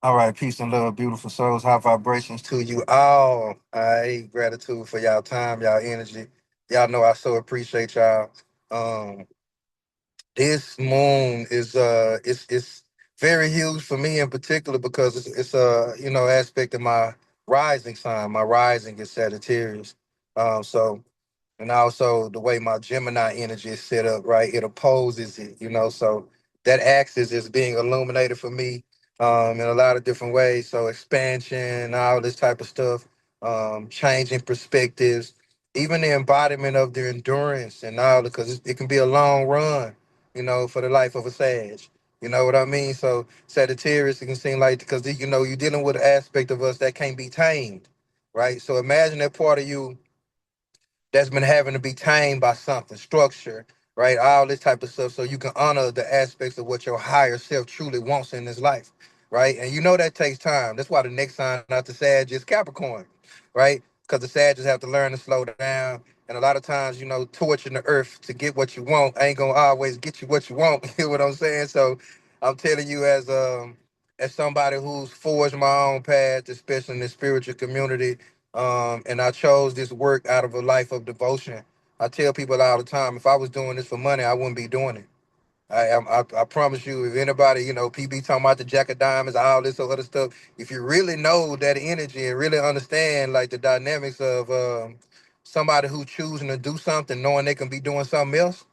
All right, peace and love, beautiful souls. High vibrations to you all. I gratitude for y'all time, y'all energy. Y'all know I so appreciate y'all. Um, this moon is it's very huge for me in particular because it's a aspect of my rising sign. My rising is Sagittarius. So and also the way my Gemini energy is set up, right? It opposes it. So that axis is being illuminated for me in a lot of different ways. So expansion, all this type of stuff, changing perspectives, even the embodiment of the endurance and all, because it can be a long run, for the life of a Sag. You know what I mean? So Sagittarius, it can seem like because you're dealing with an aspect of us that can't be tamed, right? So imagine that part of you that's been having to be tamed by something, structure, right? All this type of stuff, so you can honor the aspects of what your higher self truly wants in this life, right? And that takes time. That's why the next sign after Sag is Capricorn, right? Because the Sagittarius have to learn to slow down. And a lot of times, torching the earth to get what you want ain't gonna always get you what you want. You know what I'm saying? So I'm telling you, as somebody who's forged my own path, especially in the spiritual community, and I chose this work out of a life of devotion. I tell people all the time, if I was doing this for money, I wouldn't be doing it. I promise you, if anybody, PB talking about the Jack of Diamonds, all this other stuff, if you really know that energy and really understand like the dynamics of somebody who choosing to do something, knowing they can be doing something else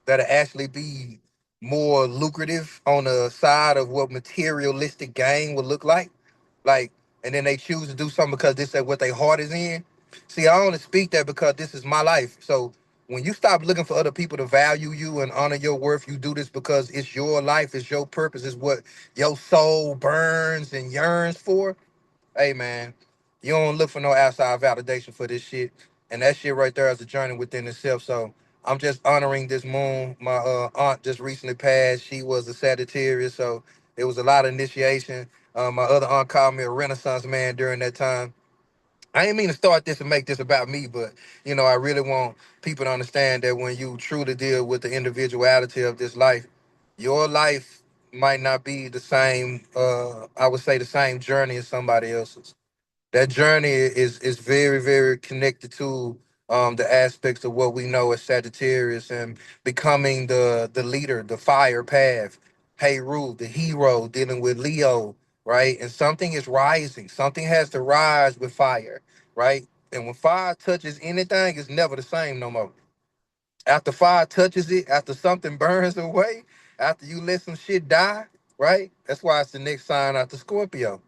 that'll actually be more lucrative on the side of what materialistic gain would look like, and then they choose to do something because this is what their heart is in. See, I only speak that because this is my life. So when you stop looking for other people to value you and honor your worth, you do this because it's your life, it's your purpose, it's what your soul burns and yearns for. Hey man, you don't look for no outside validation for this shit. And that shit right there is a journey within itself. So I'm just honoring this moon. My aunt just recently passed. She was a Sagittarius, so it was a lot of initiation. My other aunt called me a Renaissance man during that time. I didn't mean to start this and make this about me, but I really want people to understand that when you truly deal with the individuality of this life, your life might not be the same. I would say the same journey as somebody else's. That journey is very very connected to the aspects of what we know as Sagittarius and becoming the leader, the fire path, hey Ruth, the hero dealing with Leo, right? And something is rising, something has to rise with fire, right? And when fire touches anything, it's never the same no more. After fire touches it, after something burns away, after you let some shit die, right? That's why it's the next sign after Scorpio,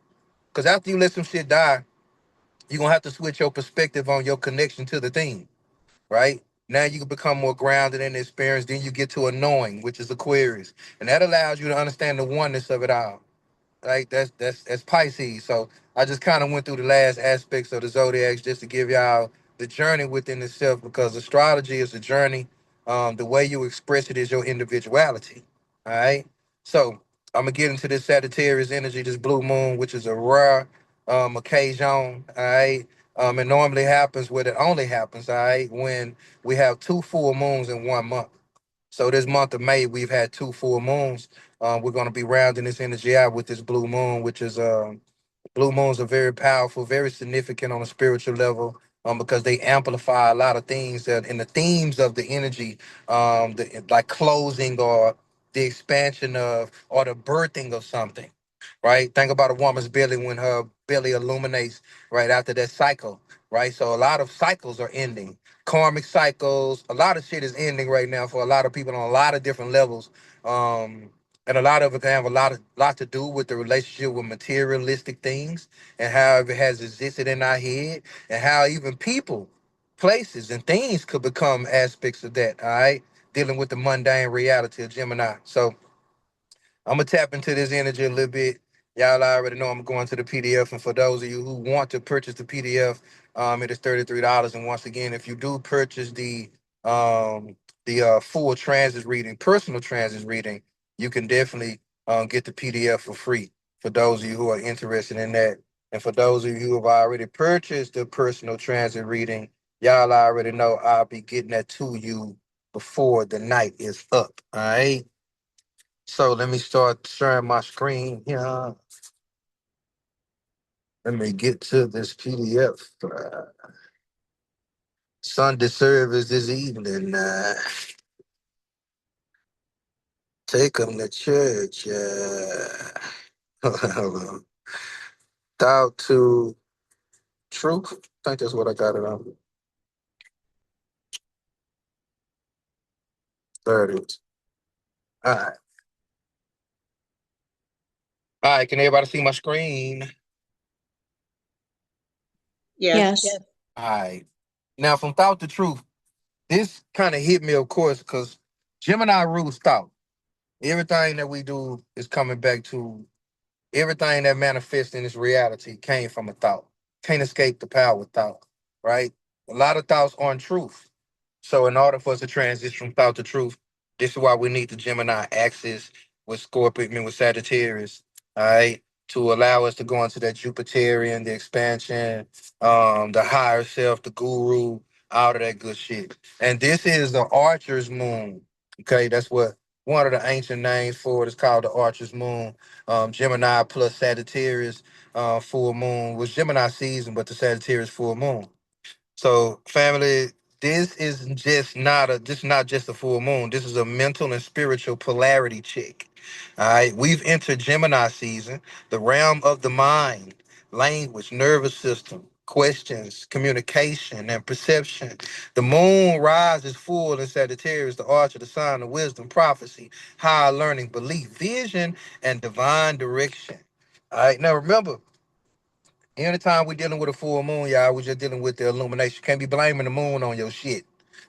because after you let some shit die, you're gonna have to switch your perspective on your connection to the thing, right? Now you can become more grounded in the experience. Then you get to a knowing, which is Aquarius, and that allows you to understand the oneness of it all. Like that's Pisces. So I just kind of went through the last aspects of the zodiacs just to give y'all the journey within itself, because astrology is a journey. The way you express it is your individuality. All right. So I'm gonna get into this Sagittarius energy, this blue moon, which is a rare occasion. All right. It normally happens when it only happens, all right, when we have two full moons in 1 month. So this month of May, we've had two full moons. We're going to be rounding this energy out with this blue moon, which is blue moons are very powerful, very significant on a spiritual level, because they amplify a lot of things that in the themes of the energy, like closing or the expansion of or the birthing of something, right? Think about a woman's belly when her belly illuminates right after that cycle, right? So a lot of cycles are ending, karmic cycles. A lot of shit is ending right now for a lot of people on a lot of different levels. And a lot of it can have a lot to do with the relationship with materialistic things and how it has existed in our head, and how even people, places, and things could become aspects of that. All right, dealing with the mundane reality of Gemini. So I'm gonna tap into this energy a little bit. Y'all already know I'm going to the PDF, and for those of you who want to purchase the PDF, it is $33. And once again, if you do purchase the full transit reading, personal transit reading, you can definitely get the PDF for free. For those of you who are interested in that, and for those of you who have already purchased the personal transit reading, y'all already know I'll be getting that to you before the night is up. All right. So let me start sharing my screen here. Let me get to this PDF. Sunday service this evening. Take them to church. Hold on. Thou to truth. I think that's what I got it on. 30. All right. All right. Can everybody see my screen? Yes. Yes. All right. Now, from thought to truth, this kind of hit me, of course, because Gemini rules thought. Everything that we do is coming back to everything that manifests in this reality came from a thought. Can't escape the power of thought, right? A lot of thoughts aren't truth. So in order for us to transition from thought to truth, this is why we need the Gemini axis with Scorpio, I mean with Sagittarius, all right, to allow us to go into that Jupiterian, the expansion, the higher self, the guru, all of that good shit. And this is the Archer's moon. Okay, that's what one of the ancient names for it is called the Archer's moon. Gemini plus Sagittarius full moon was Gemini season, but the Sagittarius full moon. So, family, this is not just a full moon. This is a mental and spiritual polarity check. All right, we've entered Gemini season, the realm of the mind, language, nervous system, questions, communication, and perception. The moon rises full in Sagittarius, the arch of the sign of wisdom, prophecy, higher learning, belief, vision, and divine direction. All right, now remember, anytime we're dealing with a full moon, y'all, we're just dealing with the illumination. Can't be blaming the moon on your shit.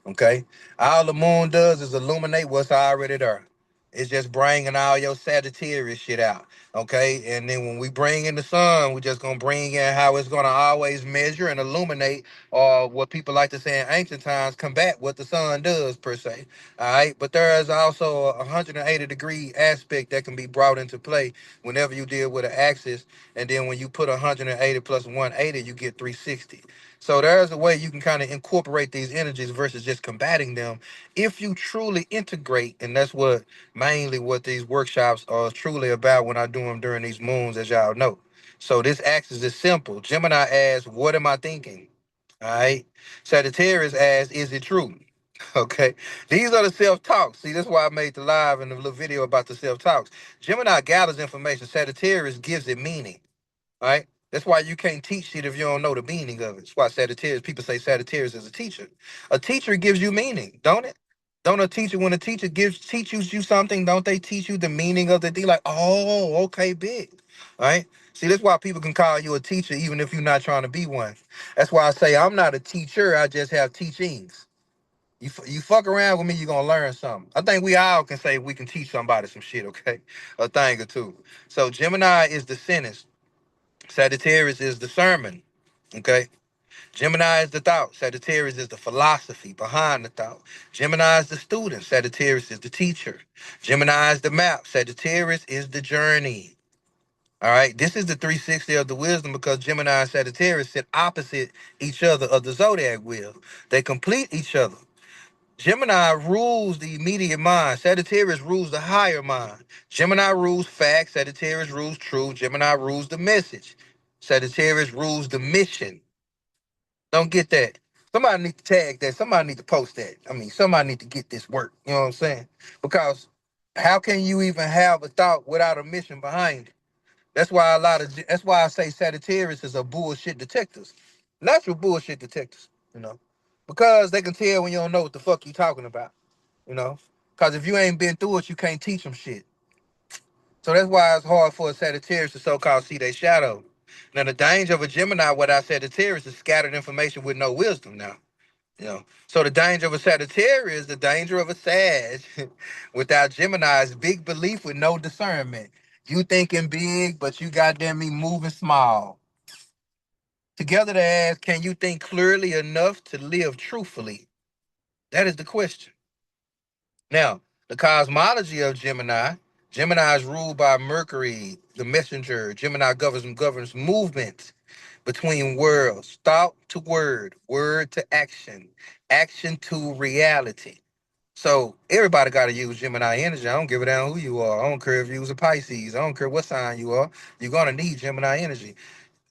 Okay? All the moon does is illuminate what's already there. It's just bringing all your Sagittarius shit out. Okay? And then when we bring in the sun, we're just going to bring in how it's going to always measure and illuminate, or what people like to say in ancient times, combat what the sun does, per se. All right? But there is also a 180-degree aspect that can be brought into play whenever you deal with an axis, and then when you put 180 plus 180, you get 360. So there's a way you can kind of incorporate these energies versus just combating them if you truly integrate. And that's what mainly what these workshops are truly about when I do them during these moons, as y'all know. So this axis is simple. Gemini asks, what am I thinking? All right. Sagittarius asks, is it true? Okay. These are the self-talks. See, that's why I made the live and the little video about the self-talks. Gemini gathers information. Sagittarius gives it meaning. Right? That's why you can't teach shit if you don't know the meaning of it. That's why Sagittarius, people say Sagittarius is a teacher. A teacher gives you meaning, don't it? Don't a teacher, when a teacher teaches you something, don't they teach you the meaning of the thing? Like, oh, okay, big. Right? See, that's why people can call you a teacher even if you're not trying to be one. That's why I say I'm not a teacher, I just have teachings. You fuck around with me, you're gonna learn something. I think we all can say we can teach somebody some shit, okay? A thing or two. So Gemini is the sentence. Sagittarius is the sermon. Okay. Gemini is the thought. Sagittarius is the philosophy behind the thought. Gemini is the student. Sagittarius is the teacher. Gemini is the map. Sagittarius is the journey. All right. This is the 360 of the wisdom because Gemini and Sagittarius sit opposite each other of the zodiac wheel. They complete each other. Gemini rules the immediate mind. Sagittarius rules the higher mind. Gemini rules facts. Sagittarius rules truth. Gemini rules the message. Sagittarius rules the mission. Don't get that. Somebody need to tag that. Somebody need to post that. I mean, somebody need to get this work. You know what I'm saying? Because how can you even have a thought without a mission behind it? That's why I say Sagittarius is a bullshit detectives. Natural bullshit detectives, you know. Because they can tell when you don't know what the fuck you talking about, you know. Because if you ain't been through it, you can't teach them shit. So that's why it's hard for a Sagittarius to so-called see their shadow. Now the danger of a Gemini without Sagittarius is scattered information with no wisdom now. You know. So the danger of a Sagittarius, the danger of a Sag without Gemini is big belief with no discernment. You thinking big, but you goddamn me moving small. Together to ask, can you think clearly enough to live truthfully? That is the question. Now, the cosmology of Gemini. Gemini is ruled by Mercury, the messenger. Gemini governs movement between worlds, thought to word to action, action to reality. So everybody got to use Gemini energy. I don't give a damn who you are. I don't care if you was a Pisces. I don't care what sign you are. You're gonna need Gemini energy.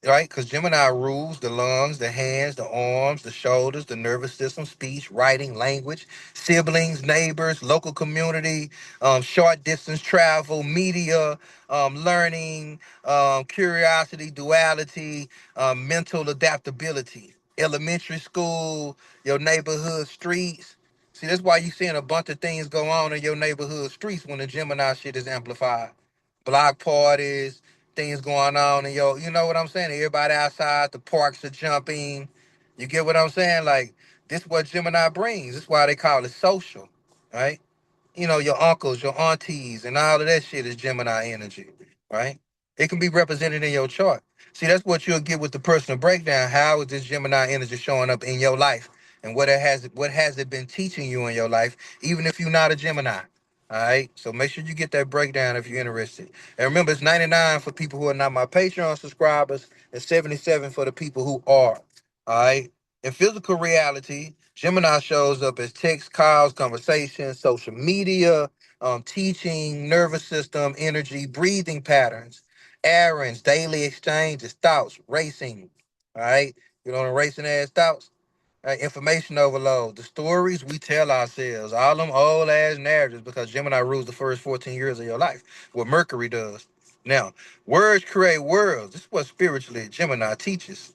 right? Because Gemini rules the lungs, the hands, the arms, the shoulders, the nervous system, speech, writing, language, siblings, neighbors, local community, short distance travel, media, learning, curiosity, duality, mental adaptability, elementary school, your neighborhood streets. See, that's why you seeing a bunch of things go on in your neighborhood streets when the Gemini shit is amplified. Block parties, things going on in your, you know what I'm saying? Everybody outside, the parks are jumping. You get what I'm saying? Like, this what Gemini brings. That's why they call it social, right? You know, your uncles, your aunties, and all of that shit is Gemini energy, right? It can be represented in your chart. See, that's what you'll get with the personal breakdown. How is this Gemini energy showing up in your life? And what has it been teaching you in your life, even if you're not a Gemini? All right. So make sure you get that breakdown if you're interested. And remember, it's 99 for people who are not my Patreon subscribers, and 77 for the people who are. All right. In physical reality, Gemini shows up as text, calls, conversations, social media, teaching, nervous system, energy, breathing patterns, errands, daily exchanges, thoughts, racing. All right. You know, racing ass thoughts. Information overload. The stories we tell ourselves, all them old ass narratives, because Gemini rules the first 14 years of your life. What Mercury does. Now, words create worlds. This is what spiritually Gemini teaches.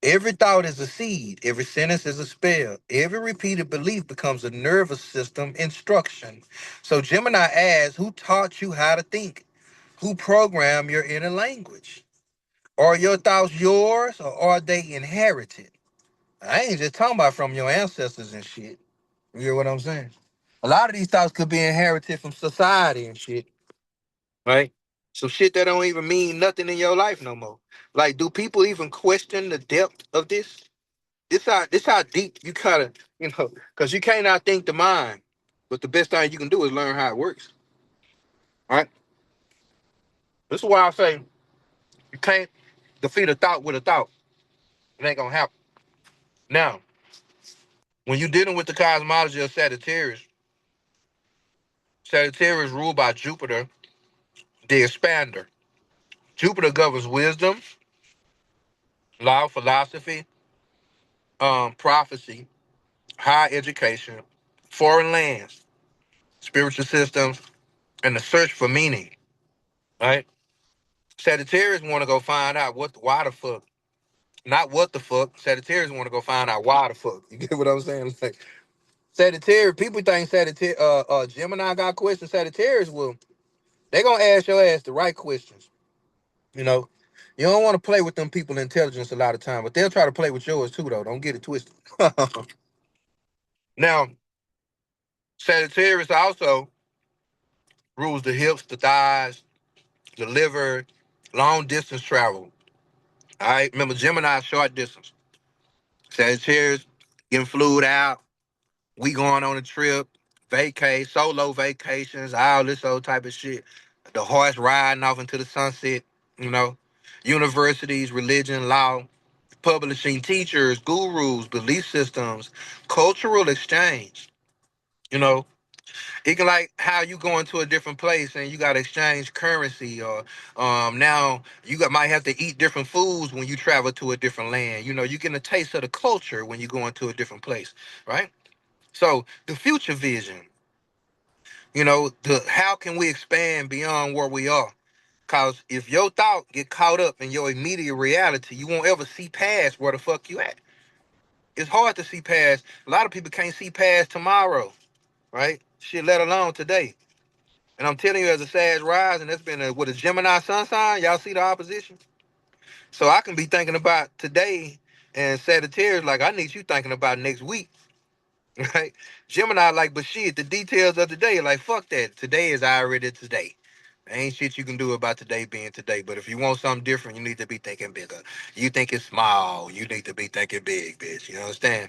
Every thought is a seed. Every sentence is a spell. Every repeated belief becomes a nervous system instruction. So Gemini asks, who taught you how to think? Who programmed your inner language? Are your thoughts yours or are they inherited? I ain't just talking about from your ancestors and shit. You hear what I'm saying? A lot of these thoughts could be inherited from society and shit, right? Some shit that don't even mean nothing in your life no more. Like, do people even question the depth of this? This how deep you gotta, because you can't outthink the mind. But the best thing you can do is learn how it works. Right? This is why I say you can't defeat a thought with a thought. It ain't gonna happen. Now, when you're dealing with the cosmology of Sagittarius, Sagittarius ruled by Jupiter, the expander. Jupiter governs wisdom, law, philosophy, prophecy, higher education, foreign lands, spiritual systems, and the search for meaning. Right? Sagittarius want to go find out why the fuck, not what the fuck. Sagittarius want to go find out why the fuck. You get what I'm saying? Like, Sagittarius, people think Sagittarius, Gemini got questions. Sagittarius will, they gonna ask your ass the right questions. You know, you don't want to play with them people intelligence a lot of time, but they'll try to play with yours too, though. Don't get it twisted. Now, Sagittarius also rules the hips, the thighs, the liver, long distance travel. All right, remember Gemini short distance. Sagittarius getting flued out. We going on a trip, vacay, solo vacations, all this old type of shit. The horse riding off into the sunset. You know, universities, religion, law, publishing, teachers, gurus, belief systems, cultural exchange. You know, it can like how you go into a different place and you got to exchange currency, or now you got might have to eat different foods when you travel to a different land. You know, you get a taste of the culture when you go into a different place, right? So the future vision, the how can we expand beyond where we are? Cause if your thought get caught up in your immediate reality, you won't ever see past where the fuck you at. It's hard to see past. A lot of people can't see past tomorrow, right? Shit, let alone today. And I'm telling you, as a Sag rising, that's been with a Gemini sun sign. Y'all see the opposition? So I can be thinking about today, and Sagittarius like I need you thinking about next week, right? Gemini like, but shit, the details of the day, like fuck that. Today is already today. Ain't shit you can do about today being today. But if you want something different, you need to be thinking bigger. You think it's small, you need to be thinking big, bitch. You understand?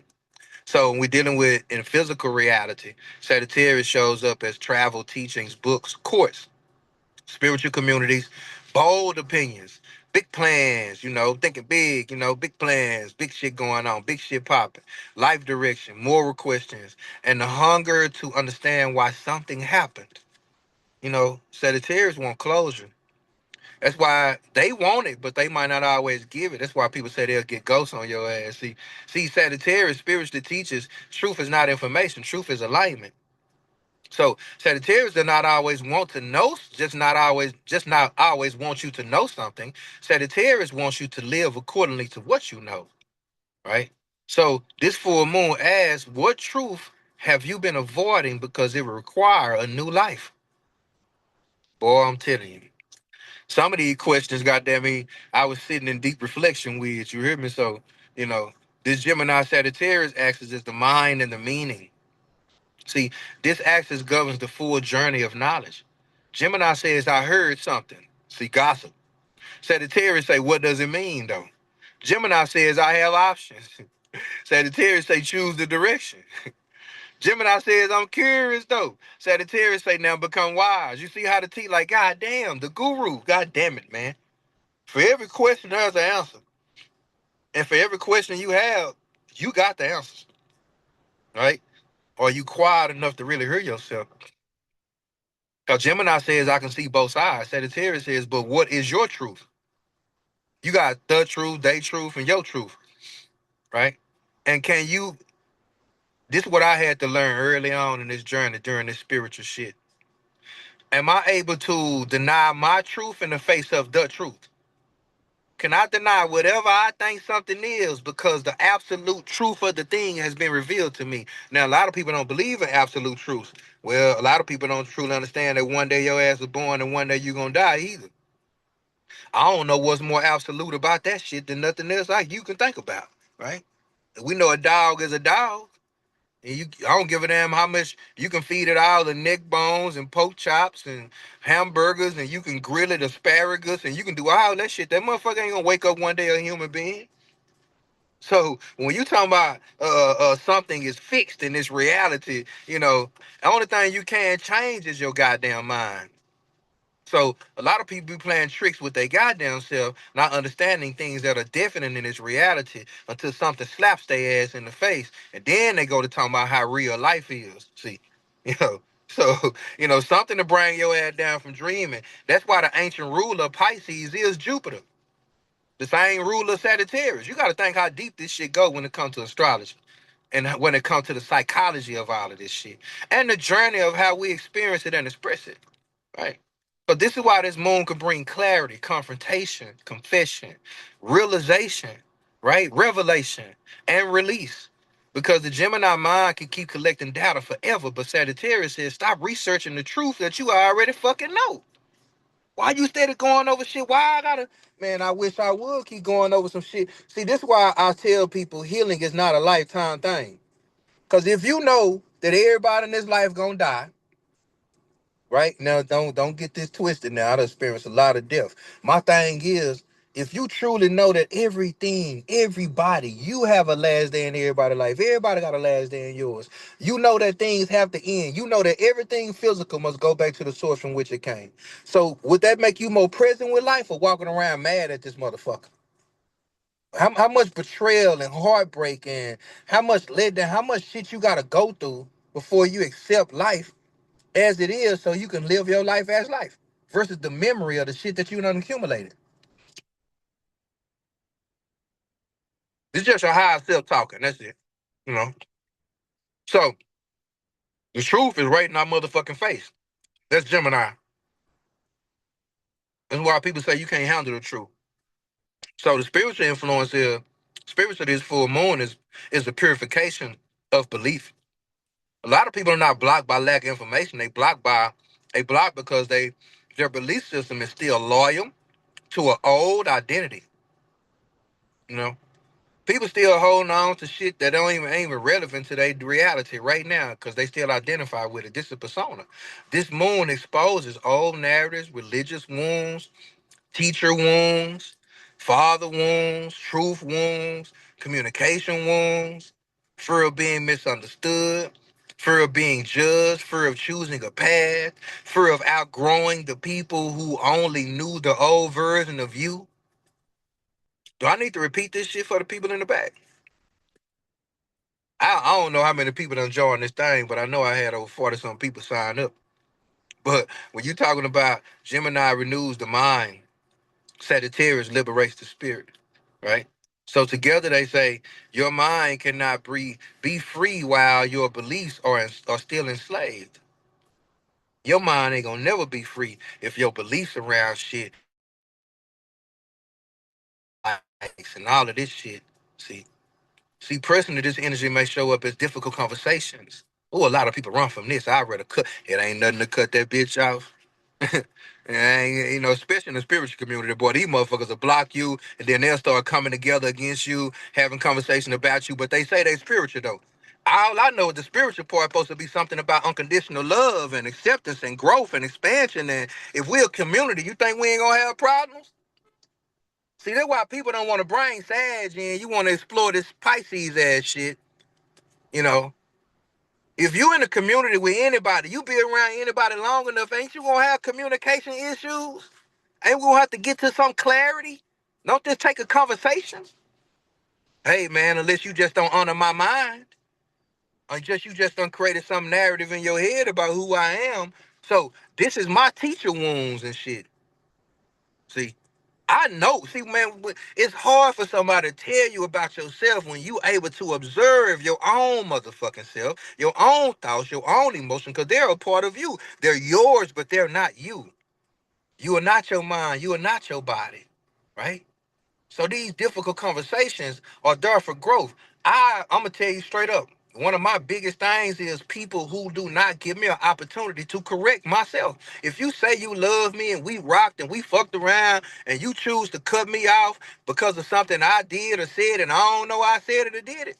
So when we're dealing with in physical reality, Sagittarius shows up as travel, teachings, books, courts, spiritual communities, bold opinions, big plans, thinking big, big plans, big shit going on, big shit popping, life direction, moral questions, and the hunger to understand why something happened. Sagittarius want closure. That's why they want it, but they might not always give it. That's why people say they'll get ghosts on your ass. See, Sagittarius spiritually teaches truth is not information. Truth is alignment. So Sagittarius does not always want to know, just not always want you to know something. Sagittarius wants you to live accordingly to what you know, right? So this full moon asks, what truth have you been avoiding because it will require a new life? Boy, I'm telling you. Some of these questions, goddamn me, I was sitting in deep reflection with. You hear me? So, you know, this Gemini Sagittarius axis is the mind and the meaning. See, this axis governs the full journey of knowledge. Gemini says, I heard something. See, gossip. Sagittarius say, what does it mean, though? Gemini says, I have options. Sagittarius say, choose the direction. Gemini says, I'm curious, though. Sagittarius say, now become wise. You see how the T, like, God damn, the guru. God damn it, man. For every question, there's an answer. And for every question you have, you got the answers, right? Are you quiet enough to really hear yourself? Because Gemini says, I can see both sides. Sagittarius says, but what is your truth? You got the truth, they truth, and your truth, right? And this is what I had to learn early on in this journey during this spiritual shit. Am I able to deny my truth in the face of the truth? Can I deny whatever I think something is because the absolute truth of the thing has been revealed to me? Now, a lot of people don't believe in absolute truth. Well, a lot of people don't truly understand that one day your ass was born and one day you're going to die either. I don't know what's more absolute about that shit than nothing else like you can think about, right? We know a dog is a dog. And I don't give a damn how much you can feed it all the neck bones and pork chops and hamburgers, and you can grill it asparagus, and you can do all that shit. That motherfucker ain't gonna wake up one day a human being. So when you talking about something is fixed in this reality, the only thing you can change is your goddamn mind. So a lot of people be playing tricks with their goddamn self, not understanding things that are definite in its reality until something slaps their ass in the face, and then they go to talking about how real life is. See, you know, so something to bring your ass down from dreaming. That's why the ancient ruler of Pisces is Jupiter, the same ruler of Sagittarius. You got to think how deep this shit go when it comes to astrology. And when it comes to the psychology of all of this shit, and the journey of how we experience it and express it, right? So this is why this moon can bring clarity, confrontation, confession, realization, right? Revelation and release. Because the Gemini mind can keep collecting data forever, but Sagittarius says stop researching the truth that you already fucking know. Why you steady going over shit? Why I gotta, man, I wish I would keep going over some shit. See, this is why I tell people healing is not a lifetime thing. Cause if you know that everybody in this life gonna die, right? Now, don't get this twisted. Now, I've experienced a lot of death. My thing is, if you truly know that everything, everybody, you have a last day in everybody's life. Everybody got a last day in yours. You know that things have to end. You know that everything physical must go back to the source from which it came. So, would that make you more present with life or walking around mad at this motherfucker? How much betrayal and heartbreak and how much letdown, how much shit you got to go through before you accept life as it is so you can live your life as life versus the memory of the shit that you done accumulated. It's just your higher self talking. That's it. You know. So the truth is right in our motherfucking face. That's Gemini. That's why people say you can't handle the truth. So the spiritual influence is spiritual this full moon is the purification of belief. A lot of people are not blocked by lack of information. They block because their belief system is still loyal to an old identity. You know. People still holding on to shit that ain't even relevant to their reality right now because they still identify with it. This is persona. This moon exposes old narratives, religious wounds, teacher wounds, father wounds, truth wounds, communication wounds, fear of being misunderstood, fear of being judged, fear of choosing a path, fear of outgrowing the people who only knew the old version of you. Do I need to repeat this shit for the people in the back? I don't know how many people done joined this thing, but I know I had over 40 some people sign up. But when you talking about Gemini renews the mind, Sagittarius liberates the spirit, right? So together they say your mind cannot be free while your beliefs are still enslaved. Your mind ain't gonna never be free if your beliefs around shit likes and all of this shit. See, see, personally, this energy may show up as difficult conversations. Oh, a lot of people run from this. I'd rather cut. It ain't nothing to cut that bitch off. And you know, especially in the spiritual community, boy, these motherfuckers will block you, and then they'll start coming together against you, having conversation about you. But they say they spiritual though. All I know is the spiritual part supposed to be something about unconditional love and acceptance and growth and expansion. And if we're a community, you think we ain't gonna have problems? See, that's why people don't want to bring Sag in. You want to explore this Pisces ass shit. You know, if you in a community with anybody, you be around anybody long enough, ain't you gonna have communication issues? Ain't we gonna have to get to some clarity? Don't just take a conversation. Hey man, unless you just don't honor my mind, or just you just done created some narrative in your head about who I am. So this is my teacher wounds and shit. See, I know. See, man, it's hard for somebody to tell you about yourself when you able to observe your own motherfucking self, your own thoughts, your own emotions, because they're a part of you. They're yours, but they're not you. You are not your mind. You are not your body, right? So these difficult conversations are there for growth. I'm gonna tell you straight up. One of my biggest things is people who do not give me an opportunity to correct myself. If you say you love me and we rocked and we fucked around and you choose to cut me off because of something I did or said and I don't know I said it or did it,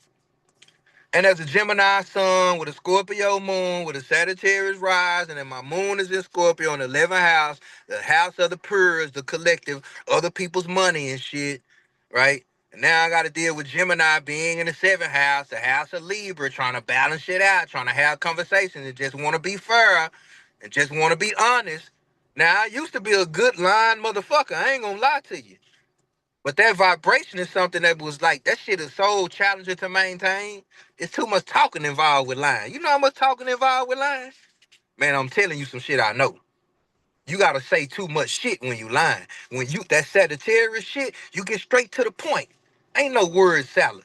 and as a Gemini sun with a Scorpio moon with a Sagittarius rise, and then my moon is in Scorpio in the 11th house, the house of the purrs, the collective, other people's money and shit, right? And now I got to deal with Gemini being in the 7th house, the house of Libra, trying to balance shit out, trying to have conversations and just want to be fair and just want to be honest. Now, I used to be a good line motherfucker. I ain't gonna lie to you. But that vibration is something that was like, that shit is so challenging to maintain. It's too much talking involved with lying. You know how much talking involved with lying? Man, I'm telling you some shit I know. You gotta say too much shit when you lying. When you that Sagittarius shit, you get straight to the point. Ain't no word salad.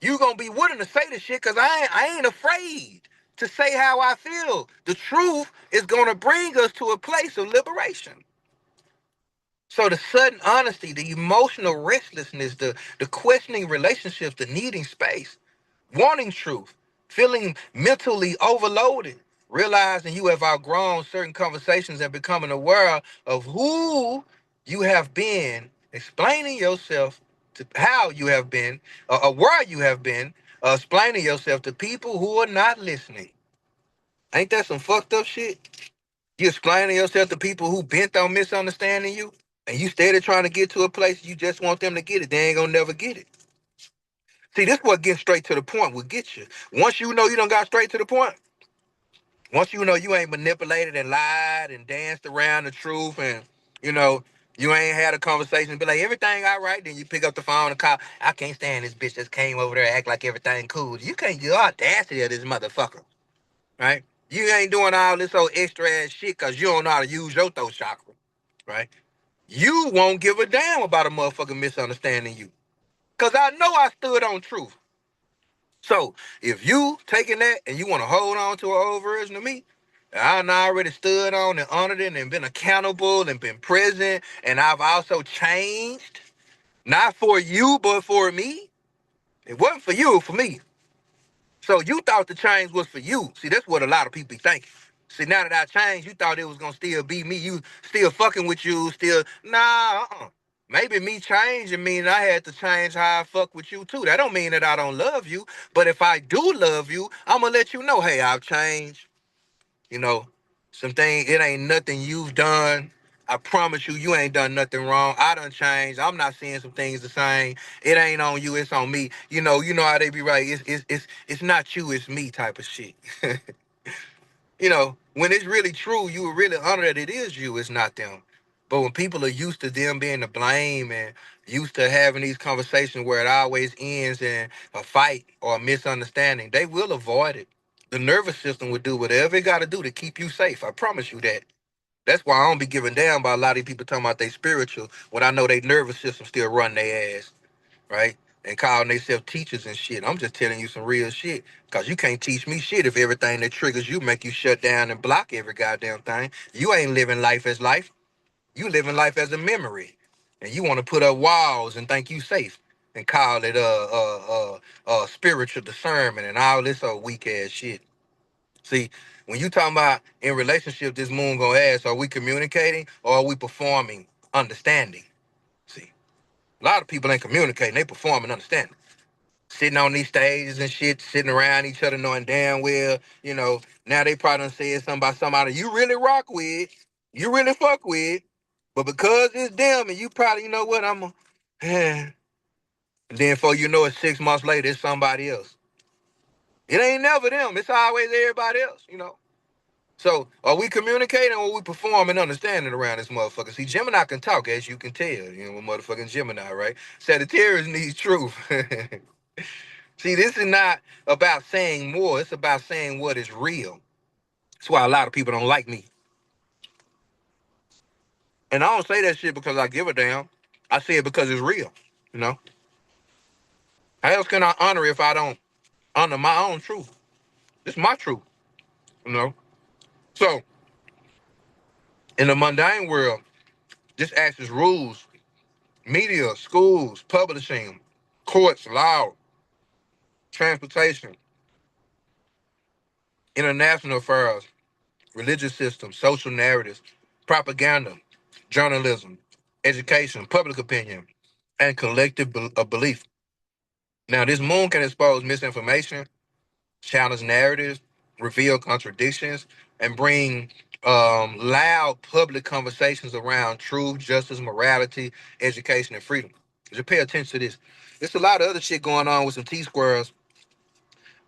You gonna be willing to say the shit because I ain't afraid to say how I feel. The truth is gonna bring us to a place of liberation. So the sudden honesty, the emotional restlessness, the questioning relationships, the needing space, wanting truth, feeling mentally overloaded, realizing you have outgrown certain conversations and becoming aware of who you have been, explaining yourself to how you have been, or where you have been, explaining yourself to people who are not listening. Ain't that some fucked up shit? You explaining yourself to people who bent on misunderstanding you? And you steady trying to get to a place you just want them to get it, they ain't gonna never get it. See, this what getting straight to the point will get you. Once you know you done got straight to the point, once you know you ain't manipulated and lied and danced around the truth and, you know, you ain't had a conversation and be like, everything all right, then you pick up the phone and call, I can't stand this bitch just came over there and act like everything cool. You can't get the audacity of this motherfucker, right? You ain't doing all this old extra ass shit because you don't know how to use your throat chakra, right? You won't give a damn about a motherfucker misunderstanding you. Cause I know I stood on truth. So if you taking that and you want to hold on to an old version of me, I done already stood on and honored it and been accountable and been present. And I've also changed, not for you, but for me. It wasn't for you, for me. So you thought the change was for you. See, that's what a lot of people be thinking. See, now that I changed, you thought it was gonna still be me. You still fucking with you, still nah. Maybe me changing mean I had to change how I fuck with you too. That don't mean that I don't love you. But if I do love you, I'm gonna let you know, hey, I've changed. You know, some things, it ain't nothing you've done. I promise you, you ain't done nothing wrong. I done changed. I'm not seeing some things the same. It ain't on you, it's on me. You know how they be right. It's not you, it's me type of shit. You know, when it's really true, you would really honor that it is you, it's not them. But when people are used to them being to blame and used to having these conversations where it always ends in a fight or a misunderstanding, they will avoid it. The nervous system will do whatever it got to do to keep you safe. I promise you that. That's why I don't be giving damn about a lot of these people talking about they spiritual when I know they nervous system still run their ass, right? And calling themselves teachers and shit. I'm just telling you some real shit. Cause you can't teach me shit if everything that triggers you make you shut down and block every goddamn thing. You ain't living life as life. You living life as a memory. And you want to put up walls and think you safe and call it spiritual discernment and all this old weak ass shit. See, when you talking about in relationship, this moon gonna ask, are we communicating or are we performing understanding? See, a lot of people ain't communicating, they performing understanding. Sitting on these stages and shit, sitting around each other knowing damn well, now they probably done said something about somebody you really rock with, you really fuck with, but because it's them and you probably, you know what, I'm a, and then before you know it, 6 months later, it's somebody else. It ain't never them, it's always everybody else. So, are we communicating or are we performing understanding around this motherfucker? See, Gemini can talk, as you can tell. Motherfucking Gemini, right? Sagittarius needs truth. See, this is not about saying more. It's about saying what is real. That's why a lot of people don't like me. And I don't say that shit because I give a damn. I say it because it's real. You know? How else can I honor if I don't honor my own truth? It's my truth. You know? So, in the mundane world, this acts as rules. Media, schools, publishing, courts, law, transportation, international affairs, religious systems, social narratives, propaganda, journalism, education, public opinion, and collective belief. Now, this moon can expose misinformation, challenge narratives, reveal contradictions, and bring loud public conversations around truth, justice, morality, education, and freedom. Just pay attention to this. There's a lot of other shit going on with some T squares.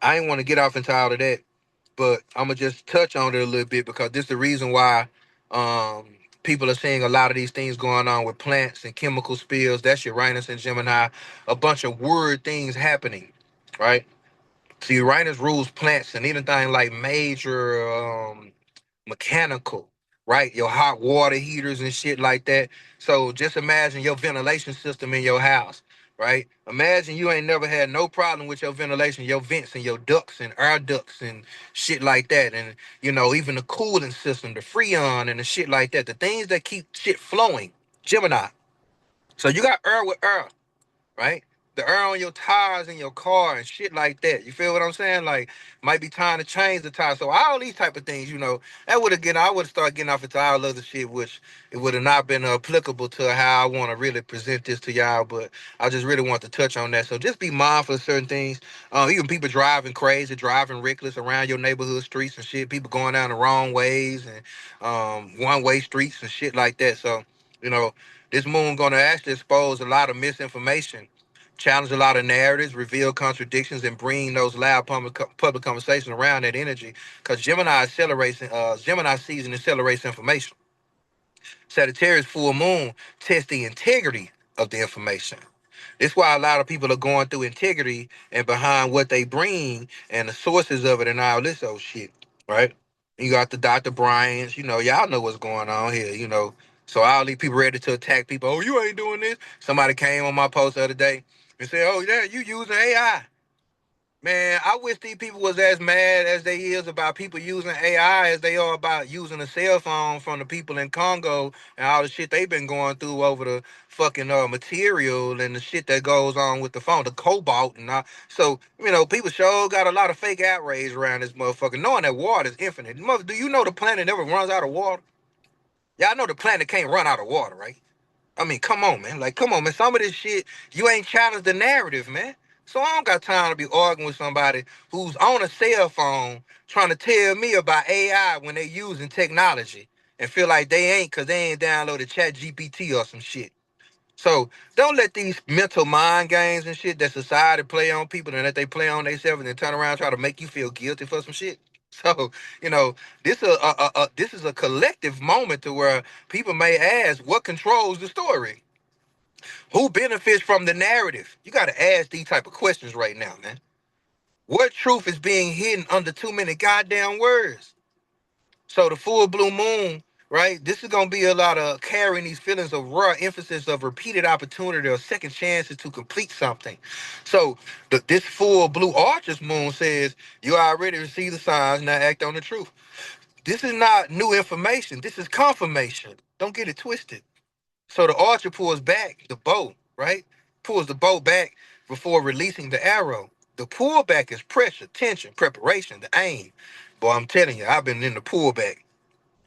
I ain't want to get off into all of that, but I'm gonna just touch on it a little bit because this is the reason why um, people are seeing a lot of these things going on with plants and chemical spills. That's Uranus and Gemini, a bunch of weird things happening, right? See, Uranus rules plants and anything like major mechanical, right? Your hot water heaters and shit like that. So just imagine your ventilation system in your house, right? Imagine you ain't never had no problem with your ventilation, your vents and your ducts and air ducts and shit like that. And, even the cooling system, the freon and the shit like that, the things that keep shit flowing, Gemini. So you got air with air, right? The air on your tires in your car and shit like that. You feel what I'm saying? Like, might be time to change the tire. So all these type of things, that would have I would have started getting off into all other shit, which it would have not been applicable to how I want to really present this to y'all. But I just really want to touch on that. So just be mindful of certain things. Even people driving crazy, driving reckless around your neighborhood streets and shit. People going down the wrong ways and one-way streets and shit like that. So, you know, this moon gonna actually expose a lot of misinformation, challenge a lot of narratives, reveal contradictions, and bring those loud public conversations around that energy. Because Gemini season accelerates information. Sagittarius full moon tests the integrity of the information. That's why a lot of people are going through integrity and behind what they bring and the sources of it and all this old shit, right? You got the Dr. Bryans, y'all know what's going on here. So all these people ready to attack people. Oh, you ain't doing this. Somebody came on my post the other day and said, oh, yeah, you using AI. Man, I wish these people was as mad as they is about people using AI as they are about using a cell phone from the people in Congo and all the shit they've been going through over the fucking material and the shit that goes on with the phone, the cobalt and all. So, people sure got a lot of fake outrage around this motherfucker, knowing that water is infinite. Do you know the planet never runs out of water? Y'all know the planet can't run out of water, right? I mean, come on, man. Like, come on, man. Some of this shit, you ain't challenged the narrative, man. So I don't got time to be arguing with somebody who's on a cell phone trying to tell me about AI when they using technology and feel like they ain't because they ain't downloaded Chat GPT or some shit. So don't let these mental mind games and shit that society play on people and that they play on themselves and then turn around and try to make you feel guilty for some shit. So this is a collective moment to where people may ask, what controls the story? Who benefits from the narrative? You got to ask these type of questions right now, man. What truth is being hidden under too many goddamn words? So the full blue moon right? This is gonna be a lot of carrying these feelings of raw emphasis of repeated opportunity or second chances to complete something. So this full blue Archer's moon says you already received the signs, now act on the truth. This is not new information. This is confirmation. Don't get it twisted. So the archer pulls back the bow, right? Pulls the bow back before releasing the arrow. The pullback is pressure, tension, preparation, the aim. Boy, I'm telling you, I've been in the pullback.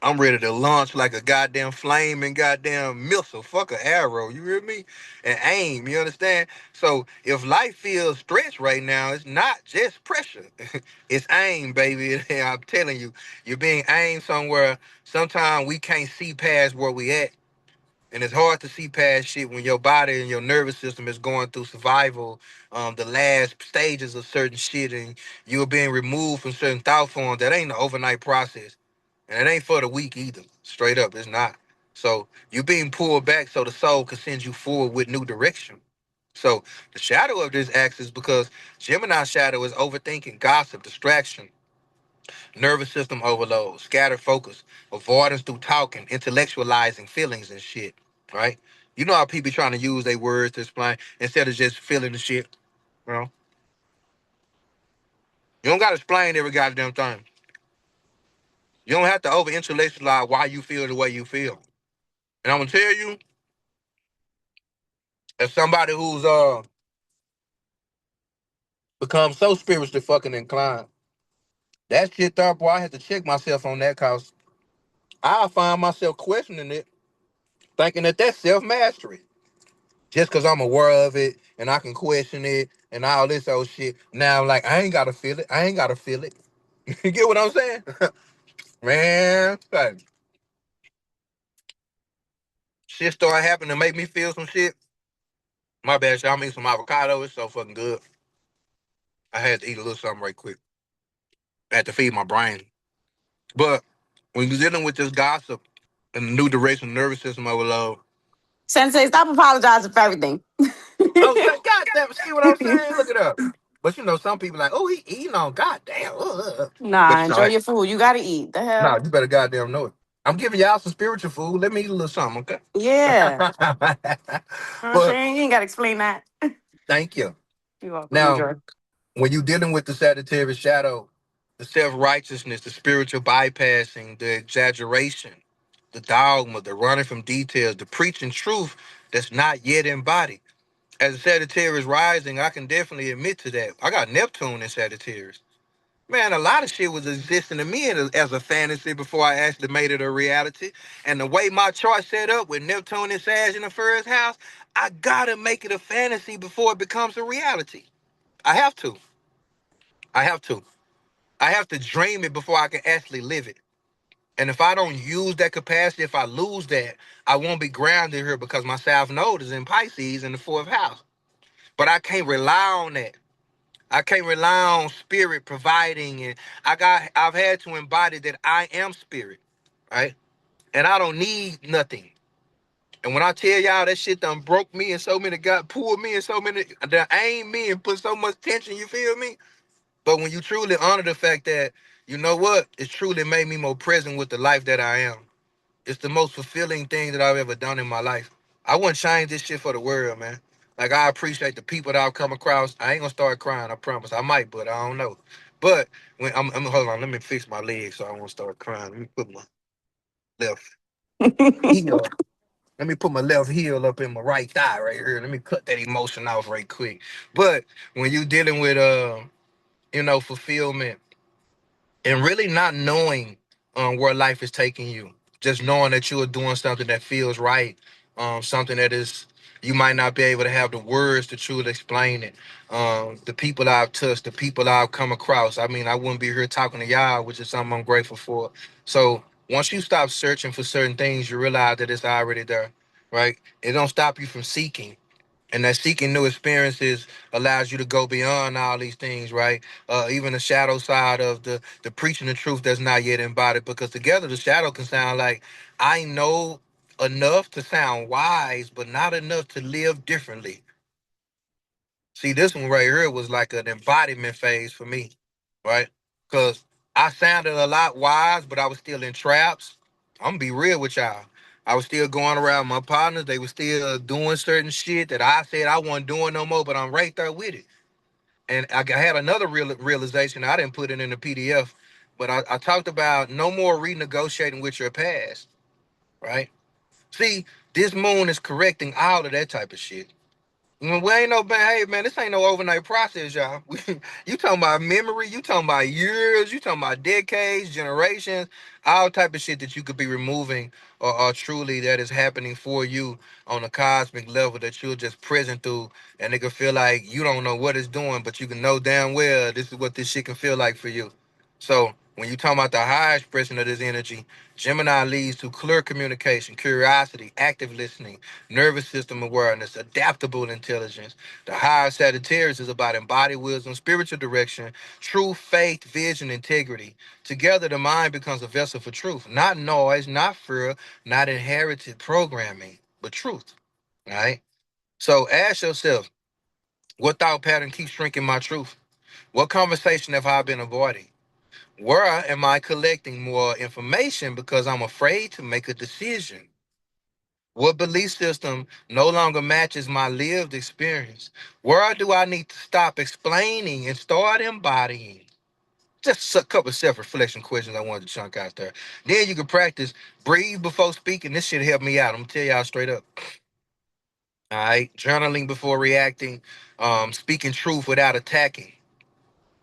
I'm ready to launch like a goddamn flame and goddamn missile. Fuck a arrow, you hear me? And aim, you understand? So if life feels stretched right now, it's not just pressure. It's aim, baby. And I'm telling you, you're being aimed somewhere. Sometimes we can't see past where we at. And it's hard to see past shit when your body and your nervous system is going through survival, the last stages of certain shit, and you're being removed from certain thought forms. That ain't an overnight process. And it ain't for the weak either. Straight up, it's not. So you're being pulled back so the soul can send you forward with new direction. So the shadow of this axis, because Gemini shadow is overthinking, gossip, distraction, nervous system overload, scattered focus, avoidance through talking, intellectualizing feelings and shit. Right? You know how people trying to use their words to explain instead of just feeling the shit. You know, you don't gotta explain every goddamn thing. You don't have to over intellectualize why you feel the way you feel. And I'm gonna tell you, as somebody who's become so spiritually fucking inclined, that shit there, boy, I had to check myself on that cause I find myself questioning it, thinking that that's self-mastery. Just cause I'm aware of it and I can question it and all this old shit. Now I'm like, I ain't gotta feel it. I ain't gotta feel it. You get what I'm saying? Man, like, shit started happening to make me feel some shit. My bad, y'all. I'm eating some avocado. It's so fucking good. I had to eat a little something right quick. I had to feed my brain. But when you're dealing with this gossip and the new direction nervous system overload. Sensei, stop apologizing for everything. Oh, say, goddamn, see what I'm saying? Look it up. But you know, some people like, oh, he eating on goddamn. But Nah, you know, enjoy hey, your food. You gotta eat. The nah, hell? you better goddamn know it. I'm giving y'all some spiritual food. Let me eat a little something, okay? Yeah. I'm But saying you ain't gotta explain that. thank you. You're welcome. Now, Enjoy. when you're dealing with the Sagittarius shadow, the self-righteousness, the spiritual bypassing, the exaggeration, the dogma, the running from details, the preaching truth that's not yet embodied. As a Sagittarius rising, I can definitely admit to that. I got Neptune in Sagittarius. Man, a lot of shit was existing to me as a fantasy before I actually made it a reality. And the way my chart set up with Neptune and Sag in the first house, I gotta make it a fantasy before it becomes a reality. I have to. I have to. I have to dream it before I can actually live it. And if I don't use that capacity, if I lose that, I won't be grounded here because my South Node is in Pisces in the fourth house. But I can't rely on that. I can't rely on spirit providing, and I've had to embody that I am spirit, right? And I don't need nothing. And when I tell y'all that shit done broke me and so many got pulled me and so many that aimed me and put so much tension, you feel me? But when you truly honor the fact that, you know what, it truly made me more present with the life that I am. It's the most fulfilling thing that I've ever done in my life. I wouldn't change this shit for the world, man. Like I appreciate the people that I've come across. I ain't gonna start crying, I promise. I might, but I don't know. But when I'm hold on, let me fix my leg so I won't start crying. Let me put my left heel. Let me put my left heel up in my right thigh right here. Let me cut that emotion off right quick. But when you dealing with fulfillment and really not knowing where life is taking you, just knowing that you are doing something that feels right, something that is you might not be able to have the words to truly explain it. The people I've touched, the people I've come across. I mean, I wouldn't be here talking to y'all, which is something I'm grateful for. So once you stop searching for certain things, you realize that it's already there, right? It don't stop you from seeking, and that seeking new experiences allows you to go beyond all these things, right? Even the shadow side of the preaching the truth that's not yet embodied, because together the shadow can sound like I know enough to sound wise but not enough to live differently. See, this one right here was like an embodiment phase for me, right? Because I sounded a lot wise but I was still in traps. I'm gonna be real with y'all. I was still going around my partners. They were still doing certain shit that I said I wasn't doing no more, but I'm right there with it. And I had another realization. I didn't put it in the PDF, but I talked about no more renegotiating with your past, right? See, this moon is correcting all of that type of shit. We ain't no man. Hey man, this ain't no overnight process, y'all. You talking about memory? You talking about years? You talking about decades, generations, all type of shit that you could be removing, or truly that is happening for you on a cosmic level that you're just present through, and it can feel like you don't know what it's doing, but you can know damn well this is what this shit can feel like for you. So when you talking about the high expression of this energy, Gemini leads to clear communication, curiosity, active listening, nervous system awareness, adaptable intelligence. The higher Sagittarius is about embodied wisdom, spiritual direction, true faith, vision, integrity. Together, the mind becomes a vessel for truth, not noise, not fear, not inherited programming, but truth. All right. So ask yourself, what thought pattern keeps shrinking my truth? What conversation have I been avoiding? Where am I collecting more information because I'm afraid to make a decision? What belief system no longer matches my lived experience? Where do I need to stop explaining and start embodying? Just a couple of self-reflection questions I wanted to chunk out there. Then you can practice breathe before speaking. This shit help me out. I'm gonna tell y'all straight up. All right, journaling before reacting, speaking truth without attacking.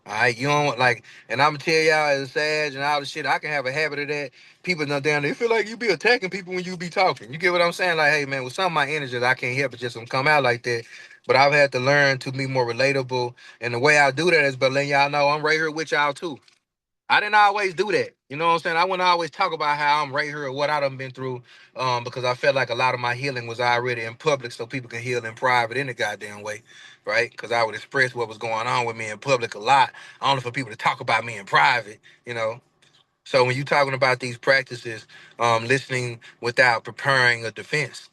All right, you don't like, and I'm gonna tell y'all as a Sag and all the shit. I can have a habit of that. People know down there, they feel like you be attacking people when you be talking. You get what I'm saying? Like, hey man, with some of my energy, I can't help it just don't come out like that. But I've had to learn to be more relatable, and the way I do that is by letting y'all know I'm right here with y'all too. I didn't always do that. You know what I'm saying? I wouldn't always talk about how I'm right here or what I done been through, because I felt like a lot of my healing was already in public so people could heal in private in the goddamn way, right? Because I would express what was going on with me in public a lot, only for people to talk about me in private, you know? So when you're talking about these practices, listening without preparing a defense,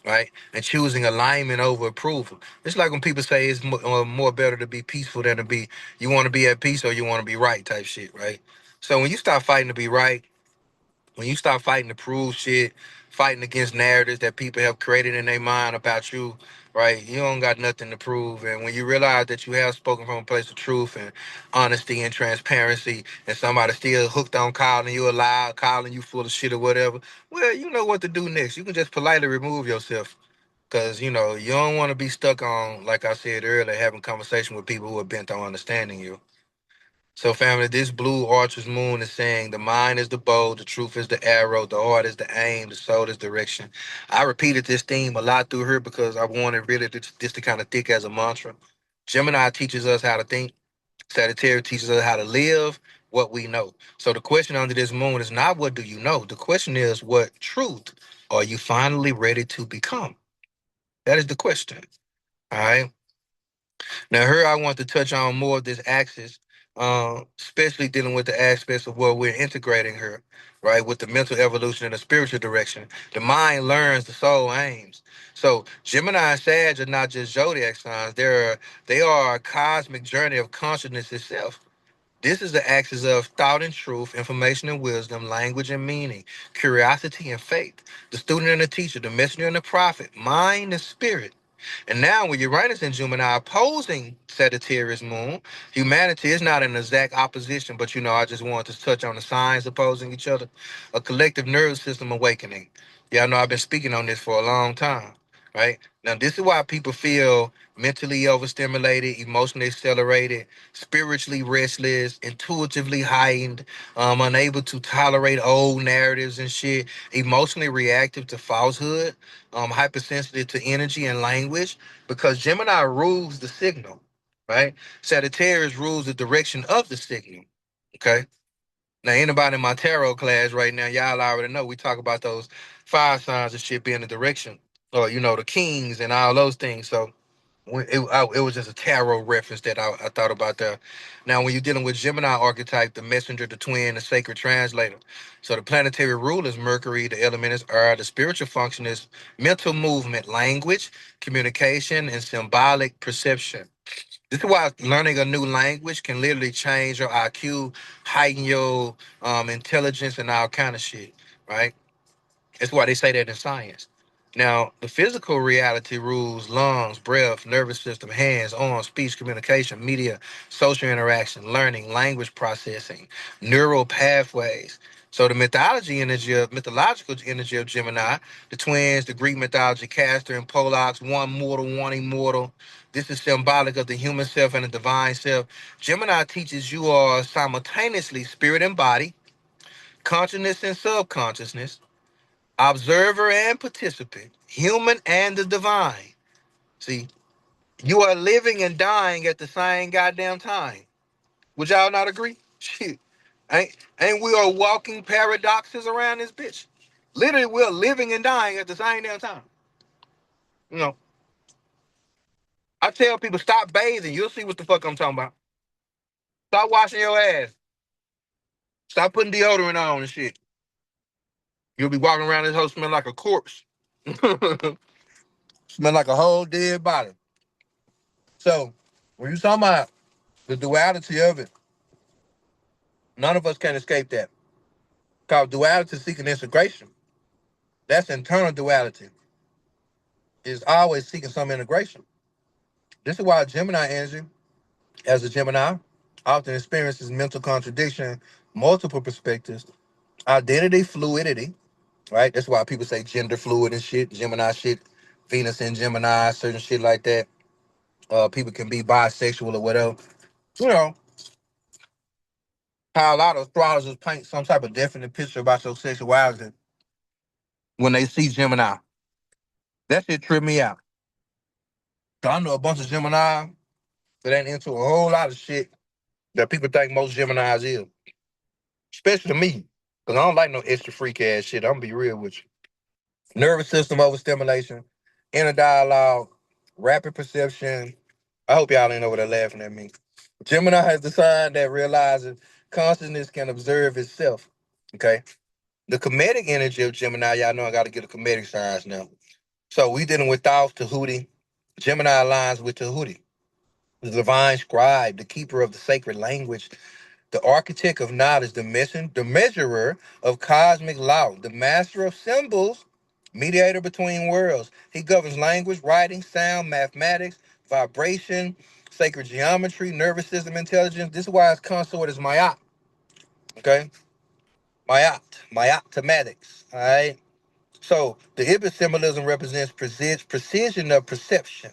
right, and choosing alignment over approval. It's like when people say it's more better to be peaceful than to be. You want to be at peace or you want to be right type shit, right? So when you stop fighting to be right, when you stop fighting to prove shit, fighting against narratives that people have created in their mind about you, right? You don't got nothing to prove. And when you realize that you have spoken from a place of truth and honesty and transparency, and somebody still hooked on calling you a lie, calling you full of shit or whatever, well, you know what to do next. You can just politely remove yourself. Cause you don't want to be stuck on, like I said earlier, having conversation with people who are bent on understanding you. So, family, this blue Archer's moon is saying the mind is the bow, the truth is the arrow, the heart is the aim, the soul is direction. I repeated this theme a lot through here because I wanted really this to kind of thick as a mantra. Gemini teaches us how to think. Sagittarius teaches us how to live what we know. So the question under this moon is not what do you know. The question is what truth are you finally ready to become? That is the question. All right. Now, here I want to touch on more of this axis, especially dealing with the aspects of what we're integrating here, right? With the mental evolution and the spiritual direction. The mind learns, the soul aims. So Gemini and Sag are not just zodiac signs; they are a cosmic journey of consciousness itself. This is the axis of thought and truth, information and wisdom, language and meaning, curiosity and faith, the student and the teacher, the messenger and the prophet, mind and spirit. And now, with Uranus and Gemini opposing Sagittarius moon, humanity is not in exact opposition, but I just wanted to touch on the signs opposing each other. A collective nervous system awakening. Yeah, I know I've been speaking on this for a long time, right? Now, this is why people feel mentally overstimulated, emotionally accelerated, spiritually restless, intuitively heightened, unable to tolerate old narratives and shit, emotionally reactive to falsehood, hypersensitive to energy and language, because Gemini rules the signal, right? Sagittarius rules the direction of the signal. Okay. Now, anybody in my tarot class right now, y'all already know we talk about those fire signs and shit being the direction, or the kings and all those things. So it was just a tarot reference that I thought about there. Now, when you're dealing with Gemini archetype, the messenger, the twin, the sacred translator. So the planetary rule is Mercury, the element is earth, the spiritual function is mental movement, language, communication, and symbolic perception. This is why learning a new language can literally change your IQ, heighten your intelligence, and all kind of shit, right? That's why they say that in science. Now, the physical reality rules lungs, breath, nervous system, hands, arms, speech, communication, media, social interaction, learning, language processing, neural pathways. So the mythological energy of Gemini, the twins, the Greek mythology, Castor and Pollux, one mortal, one immortal. This is symbolic of the human self and the divine self. Gemini teaches you are simultaneously spirit and body, consciousness and subconsciousness, observer and participant, human and the divine. See, you are living and dying at the same goddamn time. Would y'all not agree? Shit. Ain't we are walking paradoxes around this bitch? Literally, we're living and dying at the same damn time. You know, I tell people stop bathing. You'll see what the fuck I'm talking about. Stop washing your ass. Stop putting deodorant on and shit. You'll be walking around this house smelling like a corpse. Smell like a whole dead body. So, when you talking about the duality of it, none of us can escape that. Because duality seeking integration. That's internal duality. Is always seeking some integration. This is why Gemini energy, as a Gemini, often experiences mental contradiction, multiple perspectives, identity fluidity, right? That's why people say gender fluid and shit, Gemini shit, Venus in Gemini, certain shit like that. People can be bisexual or whatever. You know, how a lot of astrologers paint some type of definite picture about your sexuality when they see Gemini. That shit trip me out. So I know a bunch of Gemini that ain't into a whole lot of shit that people think most Geminis is, especially me, because I don't like no extra freak ass shit. I'm gonna be real with you. Nervous system overstimulation, inner dialogue, rapid perception. I hope y'all ain't over there laughing at me. Gemini has the sign that realizes consciousness can observe itself. Okay. The comedic energy of Gemini, y'all know I got to get a comedic signs now. So we dealing with Thoth, Tahuti. Gemini aligns with Tahuti, the divine scribe, the keeper of the sacred language, the architect of knowledge, the measurer of cosmic law, the master of symbols, mediator between worlds. He governs language, writing, sound, mathematics, vibration, sacred geometry, nervous system intelligence. This is why his consort is Mayat. Okay? Mayat, Mathematics. All right? So the Ibis symbolism represents precision of perception.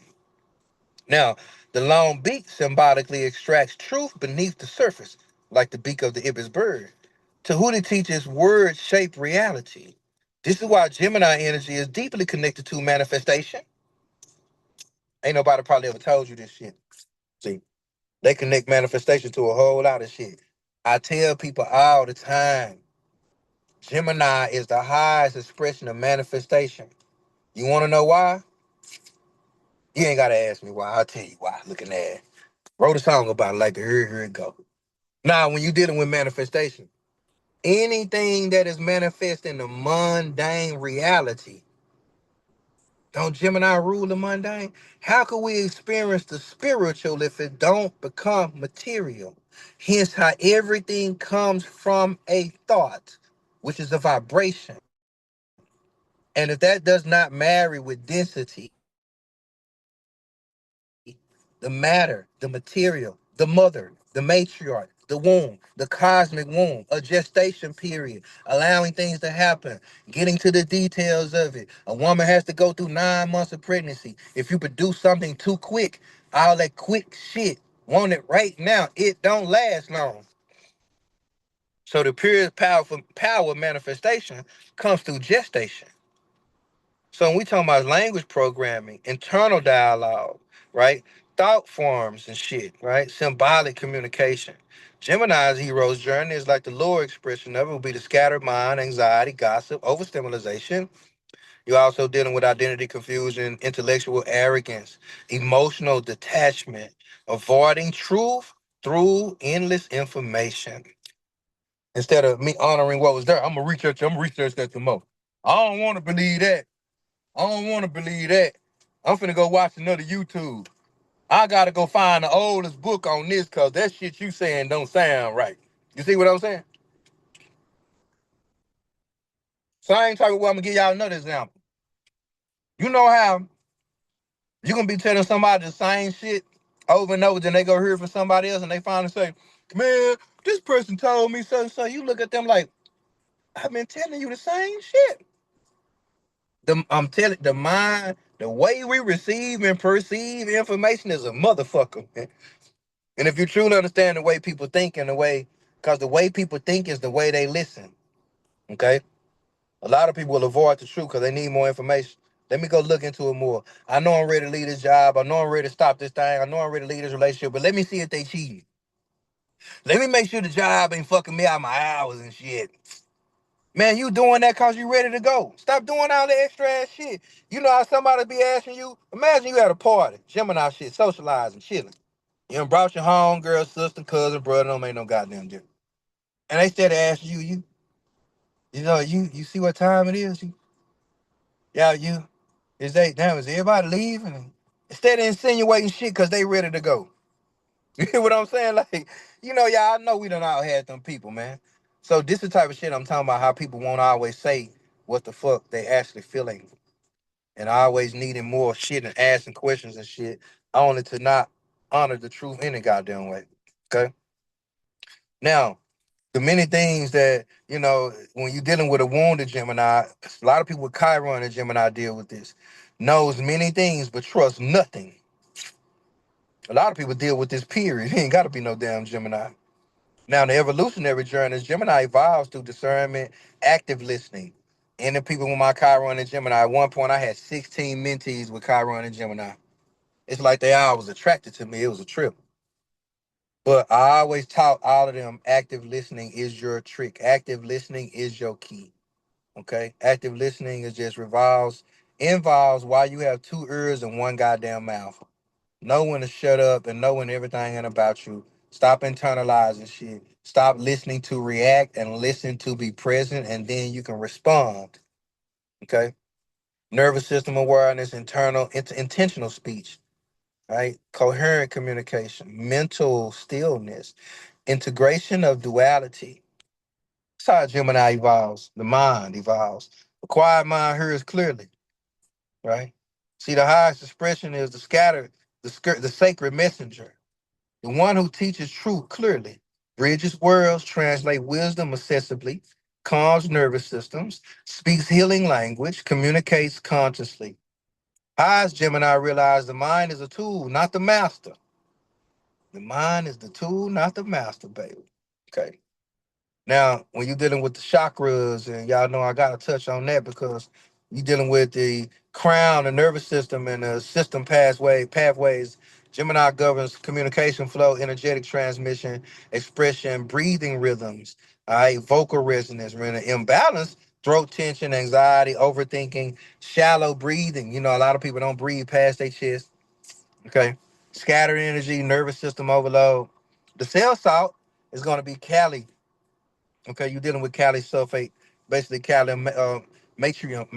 Now, the long beak symbolically extracts truth beneath the surface, like the beak of the Ibis bird. Tahuti teaches words shape reality. This is why Gemini energy is deeply connected to manifestation. Ain't nobody probably ever told you this shit. See, they connect manifestation to a whole lot of shit. I tell people all the time, Gemini is the highest expression of manifestation. You want to know why? You ain't gotta ask me why. I'll tell you why. Looking at it. Wrote a song about it like here it go. Now, when you're dealing with manifestation, anything that is manifest in the mundane reality, don't Gemini rule the mundane? How can we experience the spiritual if it don't become material? Hence, how everything comes from a thought, which is a vibration. And if that does not marry with density, the matter, the material, the mother, the matriarch, the womb, the cosmic womb, a gestation period, allowing things to happen, getting to the details of it. A woman has to go through 9 months of pregnancy. If you produce something too quick, all that quick shit, want it right now, it don't last long. So the purest power manifestation comes through gestation. So when we talking about language programming, internal dialogue, right? Thought forms and shit, right? Symbolic communication. Gemini's hero's journey is like the lower expression of it will be the scattered mind, anxiety, gossip, overstimulation. You're also dealing with identity confusion, intellectual arrogance, emotional detachment, avoiding truth through endless information. Instead of me honoring what was there, I'm gonna research that some more. I don't want to believe that. I don't want to believe that. I'm finna go watch another YouTube. I gotta go find the oldest book on this because that shit you saying don't sound right. You see what I'm saying? Same type of way. I'm gonna give y'all another example. You know how you can be telling somebody the same shit over and over, then they go hear it from somebody else, and they finally say, "Man, this person told me so." So you look at them like, "I've been telling you the same shit." I'm telling the mind, the way we receive and perceive information is a motherfucker, man. And if you truly understand the way people think and the way, because the way people think is the way they listen. Okay, a lot of people will avoid the truth because they need more information. Let me go look into it more. I know I'm ready to leave this job. I know I'm ready to stop this thing. I know I'm ready to leave this relationship. But let me see if they cheating. Let me make sure the job ain't fucking me out my hours and shit. Man, you doing that cause you ready to go. Stop doing all the extra ass shit. You know how somebody be asking you? Imagine you at a party, Gemini shit, socializing, chilling. You done brought your home girl, sister, cousin, brother, don't make no goddamn difference. And they started asking you, you see what time it is? Yeah, is they damn, is everybody leaving? Instead of insinuating shit cause they ready to go. You hear what I'm saying? Like, y'all know we done all had them people, man. So this is the type of shit I'm talking about, how people won't always say what the fuck they actually feeling. And always needing more shit and asking questions and shit, only to not honor the truth any goddamn way. Okay? Now, the many things that, when you're dealing with a wounded Gemini, a lot of people with Chiron and Gemini deal with this. Knows many things but trusts nothing. A lot of people deal with this period. He ain't gotta be no damn Gemini. Now, the evolutionary journey is Gemini evolves through discernment, active listening. And the people with my Chiron and Gemini, at one point I had 16 mentees with Chiron and Gemini. It's like they all was attracted to me. It was a trip. But I always taught all of them active listening is your trick. Active listening is your key. Okay? Active listening is just involves why you have two ears and one goddamn mouth. Know when to shut up and knowing everything and about you. Stop internalizing shit. Stop listening to react and listen to be present, and then you can respond. Okay. Nervous system awareness, intentional speech, right? Coherent communication, mental stillness, integration of duality. That's how Gemini evolves. The mind evolves. The quiet mind hears clearly, right? See, the highest expression is the scattered, the sacred messenger. The one who teaches truth clearly, bridges worlds, translates wisdom accessibly, calms nervous systems, speaks healing language, communicates consciously. As Gemini realized the mind is a tool, not the master. The mind is the tool, not the master, baby. Okay. Now, when you're dealing with the chakras, and y'all know I gotta touch on that because you're dealing with the crown, the nervous system, and the system pathways. Gemini governs communication flow, energetic transmission, expression, breathing rhythms, all right, vocal resonance, when an imbalance, throat tension, anxiety, overthinking, shallow breathing. A lot of people don't breathe past their chest. Okay. Scattered energy, nervous system overload. The cell salt is going to be Cali. Okay, you're dealing with kali sulfate, basically kali matrioticum.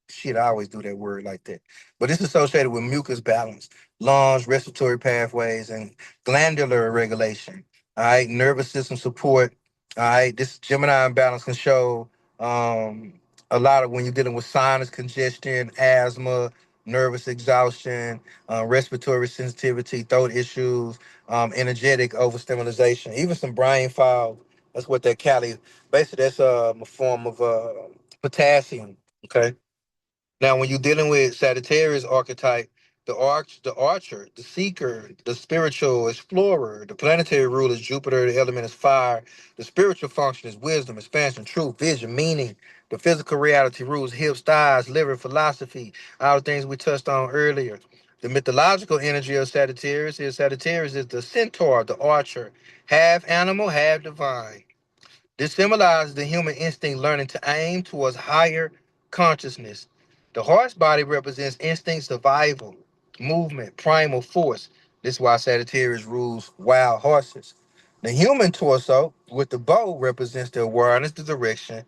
Shit, I always do that word like that. But it's associated with mucus balance, lungs, respiratory pathways, and glandular regulation. All right, nervous system support. All right, this Gemini imbalance can show a lot of when you're dealing with sinus congestion, asthma, nervous exhaustion, respiratory sensitivity, throat issues, energetic overstimulation, even some brain fog. That's what that Cali. Basically, that's a form of potassium. Okay. Now, when you're dealing with Sagittarius archetype, the archer, the seeker, the spiritual explorer, the planetary ruler is Jupiter, the element is fire, the spiritual function is wisdom, expansion, truth, vision, meaning. The physical reality rules hips, thighs, liver, philosophy, all the things we touched on earlier. The mythological energy of Sagittarius is the centaur, the archer, half animal, half divine. This symbolizes the human instinct learning to aim towards higher consciousness. The horse body represents instinct survival, movement, primal force. This is why Sagittarius rules wild horses. The human torso with the bow represents the awareness, the direction,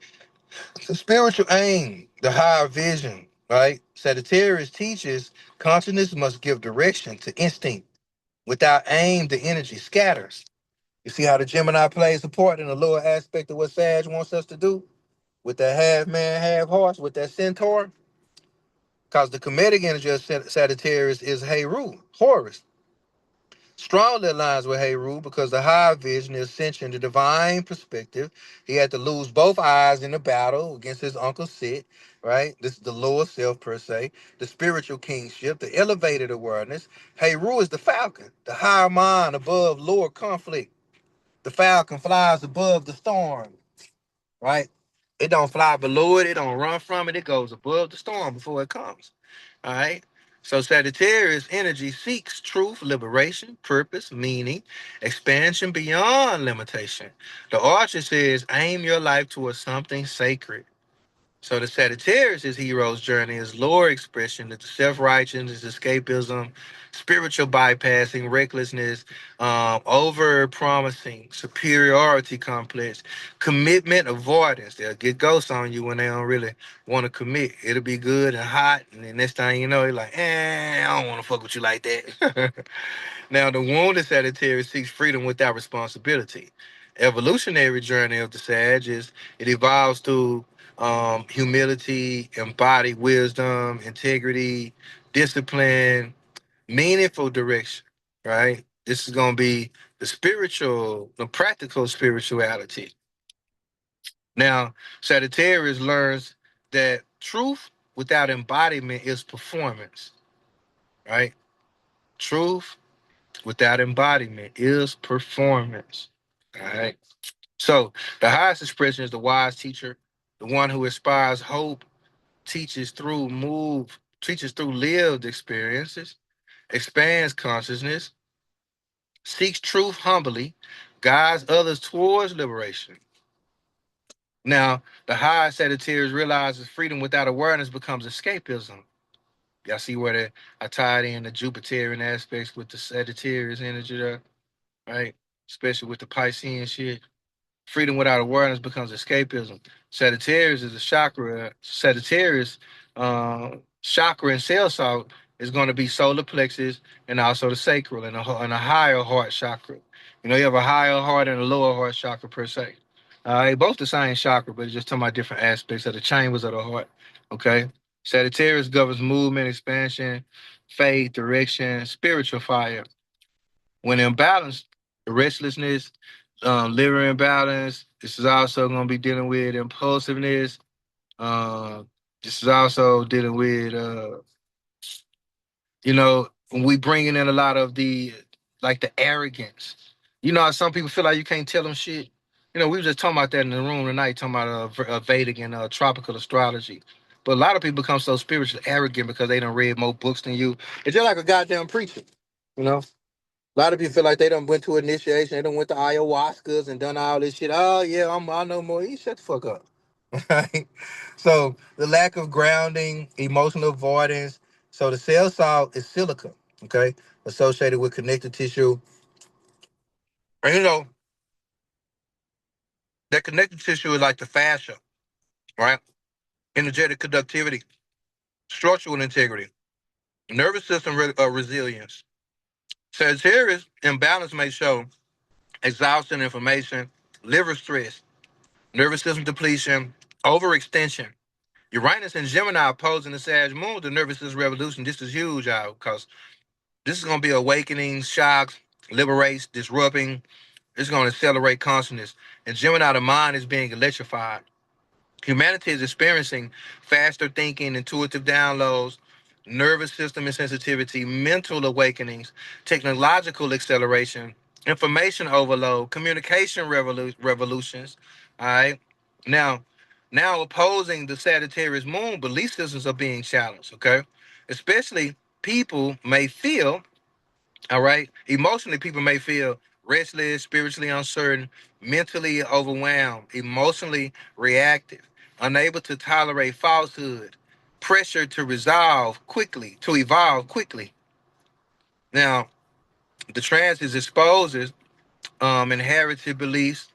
the spiritual aim, the higher vision, right? Sagittarius teaches consciousness must give direction to instinct. Without aim, the energy scatters. You see how the Gemini plays a part in the lower aspect of what Sag wants us to do with that half man, half horse, with that centaur? Because the comedic energy of Sagittarius is Heru, Horus. Strongly aligns with Heru because the high vision, the ascension, the divine perspective. He had to lose both eyes in the battle against his uncle Sit, right? This is the lower self per se, the spiritual kingship, the elevated awareness. Heru is the falcon, the higher mind above lower conflict. The falcon flies above the storm, right? It don't fly below it, it don't run from it, it goes above the storm before it comes. All right. So Sagittarius energy seeks truth, liberation, purpose, meaning, expansion beyond limitation. The Archer says, aim your life towards something sacred. So the Sagittarius' hero's journey is lower expression, it's self-righteousness, escapism, spiritual bypassing, recklessness, over-promising, superiority complex, commitment avoidance. They'll get ghosts on you when they don't really want to commit. It'll be good and hot, and then next thing you know, you're like, I don't want to fuck with you like that. Now, the wounded Sagittarius seeks freedom without responsibility. Evolutionary journey of the Sag is it evolves through humility, embodied wisdom, integrity, discipline, meaningful direction, right? This is going to be the spiritual, the practical spirituality. Now, Sagittarius learns that truth without embodiment is performance, right? Truth without embodiment is performance. All right. So the highest expression is the wise teacher, the one who inspires hope, teaches through lived experiences, expands consciousness, seeks truth humbly, guides others towards liberation. Now, the high Sagittarius realizes freedom without awareness becomes escapism. Y'all see where I tied in the Jupiterian aspects with the Sagittarius energy there, right? Especially with the Piscean shit. Freedom without awareness becomes escapism. Sagittarius is a chakra. Sagittarius chakra and cell salt is going to be solar plexus and also the sacral and a higher heart chakra. You know, you have a higher heart and a lower heart chakra per se. Both the same chakra, but it's just talking about different aspects of the chambers of the heart. Okay. Sagittarius governs movement, expansion, faith, direction, spiritual fire. When imbalanced, restlessness, liver imbalance. This is also going to be dealing with impulsiveness. Uh, this is also dealing with, when we bringing in a lot of the arrogance. You know how some people feel like you can't tell them shit? You know, we were just talking about that in the room tonight, talking about Vedic and tropical astrology. But a lot of people become so spiritually arrogant because they done read more books than you. It's just like a goddamn preacher, you know? A lot of people feel like they done went to initiation, they done went to ayahuascas and done all this shit. Oh yeah, I know more. You shut the fuck up. Right? So the lack of grounding, emotional avoidance. So the cell salt is silica, okay, associated with connective tissue. And that connective tissue is like the fascia, right? Energetic conductivity, structural integrity, nervous system resilience. Sagittarius imbalance may show exhaustion, inflammation, liver stress, nervous system depletion, overextension. Uranus and Gemini opposing the Sag moon, the nervous system revolution. This is huge, y'all, because this is going to be awakening, shocks, liberates, disrupting. It's going to accelerate consciousness. And Gemini, the mind is being electrified. Humanity is experiencing faster thinking, intuitive downloads, nervous system insensitivity, mental awakenings, technological acceleration, information overload, communication revolutions. All right. Now, now opposing the Sagittarius moon, belief systems are being challenged. Okay. Especially people may feel, all right. Emotionally, people may feel restless, spiritually uncertain, mentally overwhelmed, emotionally reactive, unable to tolerate falsehood, pressure to evolve quickly. Now, the transit exposes inherited beliefs,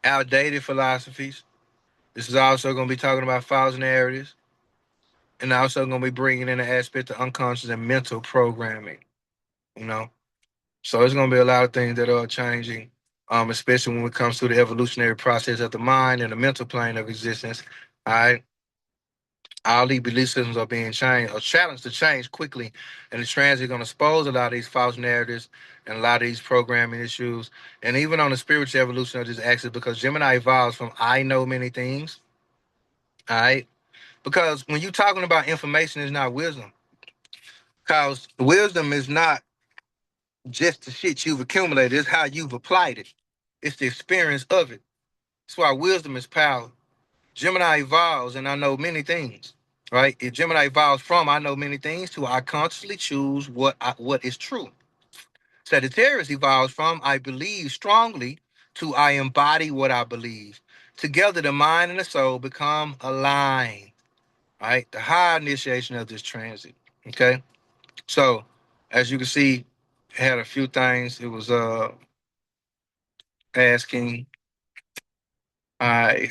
outdated philosophies. This is also going to be talking about false narratives, and also going to be bringing in the aspect of unconscious and mental programming. You know, so it's going to be a lot of things that are changing especially when it comes to the evolutionary process of the mind and the mental plane of existence. All right. All these belief systems are being changed or challenged to change quickly. And the transit is going to expose a lot of these false narratives and a lot of these programming issues. And even on the spiritual evolution of this axis, because Gemini evolves from I know many things. All right. Because when you're talking about information, is not wisdom. Because wisdom is not just the shit you've accumulated, it's how you've applied it. It's the experience of it. That's why wisdom is power. Gemini evolves, and I know many things. Right? If Gemini evolves from I know many things to I consciously choose what is true. Sagittarius evolves from I believe strongly to I embody what I believe. Together, the mind and the soul become aligned. Right? The high initiation of this transit. Okay. So, as you can see, it had a few things. It was asking. I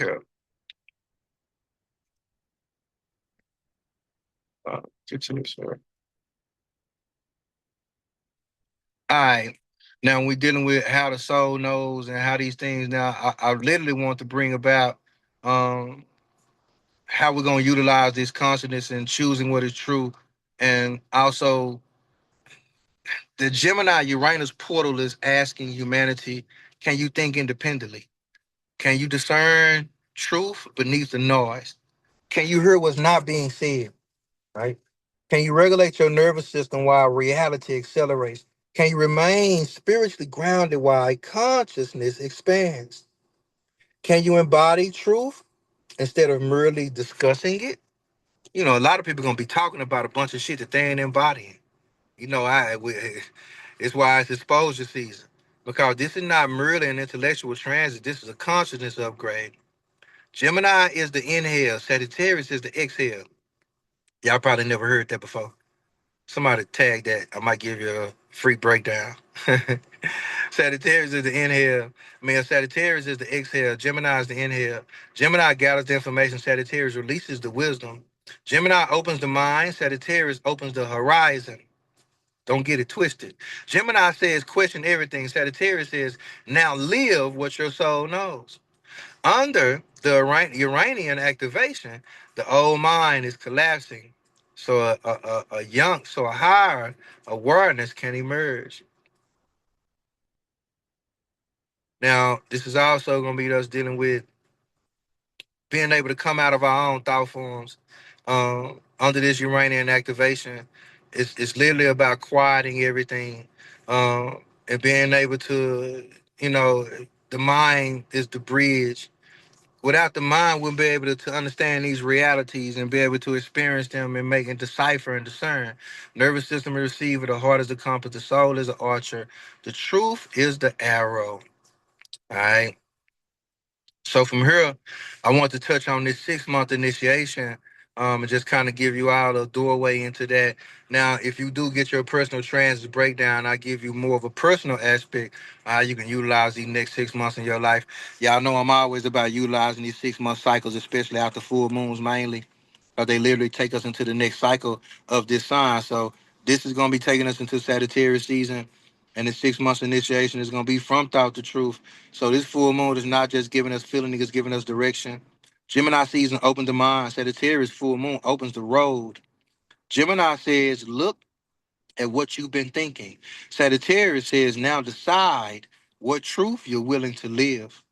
get to this. All right. Now we're dealing with how the soul knows and how these things. Now, I literally want to bring about um, how we're going to utilize this consciousness and choosing what is true, and also the Gemini Uranus portal is asking humanity: can you think independently? Can you discern truth beneath the noise? Can you hear what's not being said? Right? Can you regulate your nervous system while reality accelerates? Can you remain spiritually grounded while consciousness expands? Can you embody truth instead of merely discussing it? You know, a lot of people gonna be talking about a bunch of shit that they ain't embodying. You know, it's why it's exposure season, because this is not merely an intellectual transit. This is a consciousness upgrade. Gemini is the inhale. Sagittarius is the exhale. Y'all probably never heard that before. Somebody tag that. I might give you a free breakdown. Sagittarius is the inhale. Sagittarius is the exhale. Gemini is the inhale. Gemini gathers the information. Sagittarius releases the wisdom. Gemini opens the mind. Sagittarius opens the horizon. Don't get it twisted. Gemini says question everything. Sagittarius says now live what your soul knows. Under the Uranian activation, the old mind is collapsing. So a higher awareness can emerge. Now, this is also going to be us dealing with being able to come out of our own thought forms under this Uranian activation. It's literally about quieting everything and being able to, you know, the mind is the bridge. Without the mind, we'll be able to understand these realities and be able to experience them and make and decipher and discern. Nervous system is receiver, the heart is the compass, the soul is the archer, the truth is the arrow. All right. So from here, I want to touch on this 6 month initiation, and just kind of give you all a doorway into that. Now, if you do get your personal transit breakdown, I give you more of a personal aspect. You can utilize these next 6 months in your life. Y'all know I'm always about utilizing these 6 month cycles, especially after full moons mainly. They literally take us into the next cycle of this sign. So this is going to be taking us into Sagittarius season, and the 6 months initiation is going to be from thought to truth. So this full moon is not just giving us feeling; it's giving us direction. Gemini season opens the mind. Sagittarius full moon opens the road. Gemini says, "Look at what you've been thinking." Sagittarius says, "Now decide what truth you're willing to live."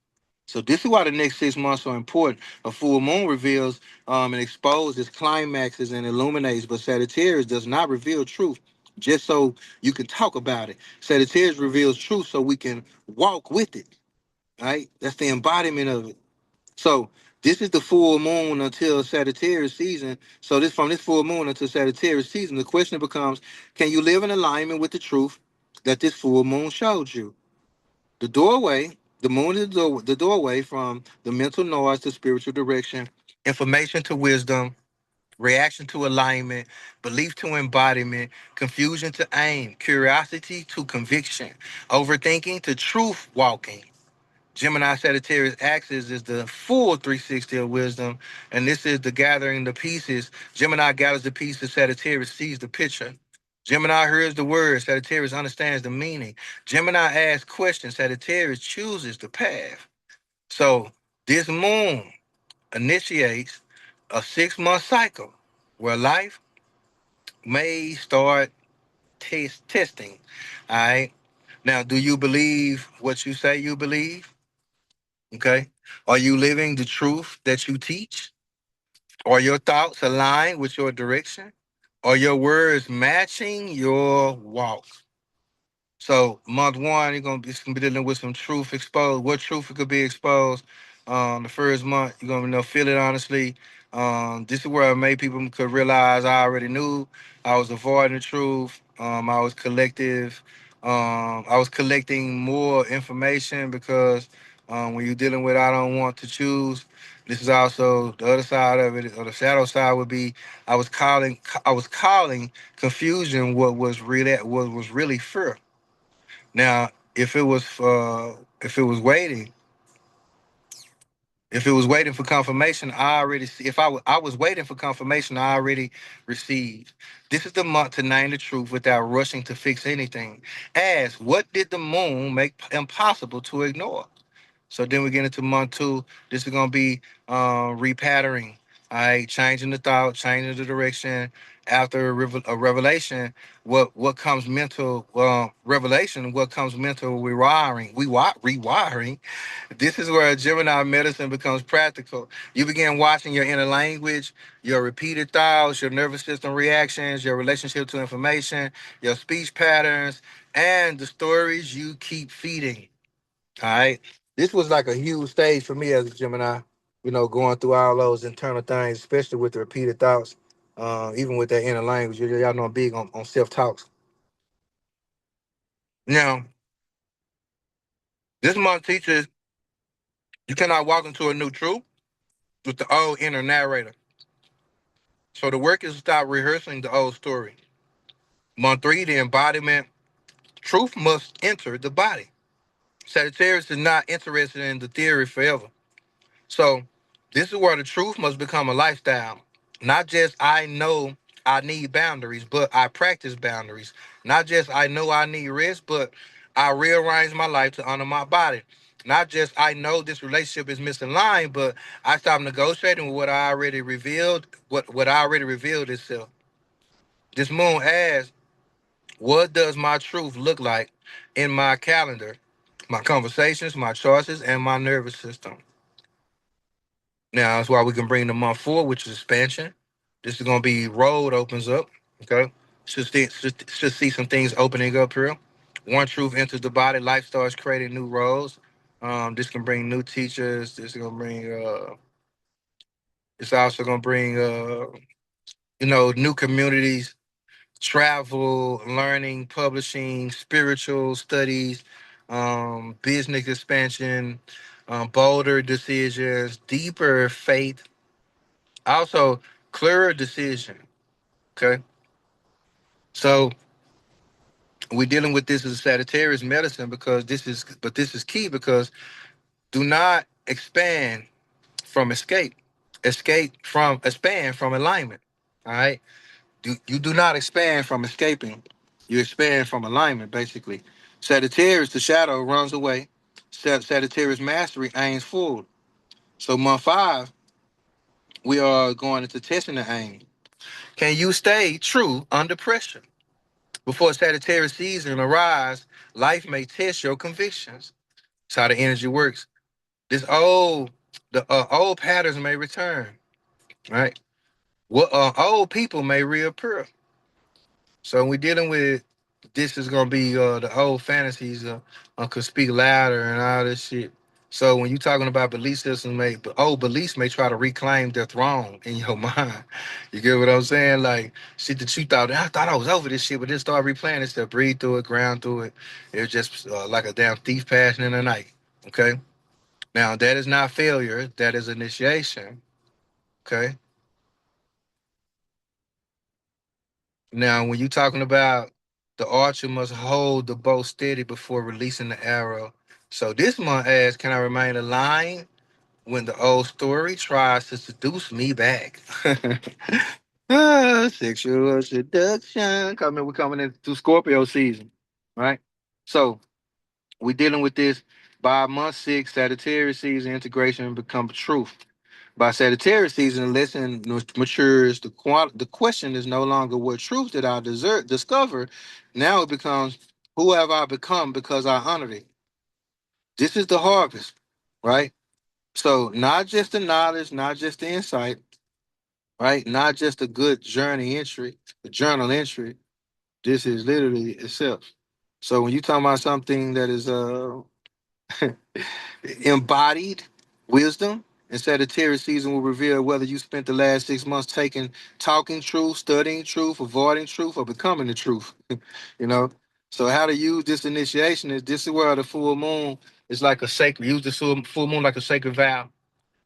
So this is why the next 6 months are important. A full moon reveals and exposes climaxes and illuminates, but Sagittarius does not reveal truth just so you can talk about it. Sagittarius reveals truth so we can walk with it. Right? That's the embodiment of it. So this is the full moon until Sagittarius season. So this from this full moon until Sagittarius season, the question becomes: can you live in alignment with the truth that this full moon showed you? The doorway, the moon is the doorway from the mental noise to spiritual direction, information to wisdom, reaction to alignment, belief to embodiment, confusion to aim, curiosity to conviction, overthinking to truth walking. Gemini Sagittarius axis is the full 360 of wisdom, and this is the gathering the pieces. Gemini gathers the pieces, Sagittarius sees the picture. Gemini hears the word, Sagittarius understands the meaning. Gemini asks questions, Sagittarius chooses the path. So this moon initiates a 6 month cycle where life may start testing. All right. Now, do you believe what you say you believe? Okay. Are you living the truth that you teach? Are your thoughts aligned with your direction? Are your words matching your walk? So month one, it's gonna be dealing with some truth exposed. What truth could be exposed? The first month, you're gonna feel it honestly. This is where many people could realize I already knew I was avoiding the truth. I was collective. I was collecting more information because when you're dealing with I don't want to choose, this is also the other side of it, or the shadow side would be I was calling confusion what was really fear. Now, if it was waiting, if it was waiting for confirmation, I already see. If I was waiting for confirmation, I already received. This is the month to name the truth without rushing to fix anything. Ask, what did the moon make impossible to ignore? So then we get into month two. This is gonna be repatterning. All right, changing the thought, changing the direction. After a revelation, what comes mental revelation? What comes mental rewiring? Rewiring. This is where Gemini medicine becomes practical. You begin watching your inner language, your repeated thoughts, your nervous system reactions, your relationship to information, your speech patterns, and the stories you keep feeding. All right. This was like a huge stage for me as a Gemini, going through all those internal things, especially with the repeated thoughts, even with that inner language. Y'all know I'm big on self talks. Now, this month teaches you cannot walk into a new truth with the old inner narrator. So the work is to stop rehearsing the old story. Month three, the embodiment. Truth must enter the body. Sagittarius is not interested in the theory forever. So this is where the truth must become a lifestyle. Not just I know I need boundaries, but I practice boundaries. Not just I know I need rest, but I rearrange my life to honor my body. Not just I know this relationship is misaligned, but I stop negotiating with what I already revealed, what I already revealed itself. This moon asks, what does my truth look like in my calendar, my conversations, my choices, and my nervous system? Now that's why we can bring the month forward, which is expansion. This is gonna be road opens up. Okay, should see some things opening up here. One truth enters the body. Life starts creating new roles. This can bring new teachers. This is gonna bring. It's also gonna bring. New communities, travel, learning, publishing, spiritual studies, business expansion, bolder decisions, deeper faith. Also, clearer decision. Okay. So we're dealing with this as Sagittarius medicine because this is key because do not expand from escape. Expand from alignment. All right. You do not expand from escaping. You expand from alignment, basically. Sagittarius, the shadow runs away. Sagittarius mastery aims forward. So month five, we are going into testing the aim. Can you stay true under pressure? Before Sagittarius season arrives, life may test your convictions. That's how the energy works. The old patterns may return, right? What old people may reappear. So we're dealing with this is gonna be the old fantasies could speak louder and all this shit. So when you're talking about belief systems, old beliefs may try to reclaim their throne in your mind. You get what I'm saying? Like shit that you thought I thought I was over this shit, but then start replaying it, stuff, breathe through it, ground through it. It's just like a damn thief passing in the night. Okay. Now that is not failure. That is initiation. Okay. Now, when you're talking about the archer must hold the bow steady before releasing the arrow. So this month asks, can I remain aligned when the old story tries to seduce me back? Sexual seduction. We're coming into Scorpio season, right? So we're dealing with this by month six, Sagittarius season, integration becomes truth. By Sagittarius season, the lesson matures. The question is no longer what truth did I discover. Now it becomes who have I become because I honored it. This is the harvest, right? So not just the knowledge, not just the insight, right? Not just a good journey entry, the journal entry. This is literally itself. So when you talk about something that is embodied wisdom, and Sagittarius season will reveal whether you spent the last 6 months talking truth, studying truth, avoiding truth, or becoming the truth. you know. So how to use this initiation is this is where the full moon is like a sacred. Use the full moon like a sacred vow.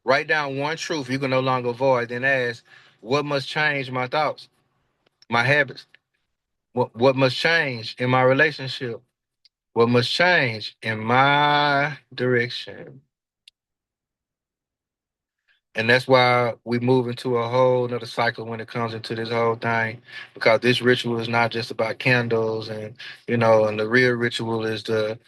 Write down one truth you can no longer avoid, then ask, what must change my thoughts, my habits? What must change in my relationship? What must change in my direction? And that's why we move into a whole nother cycle when it comes into this whole thing, because this ritual is not just about candles and and the real ritual is the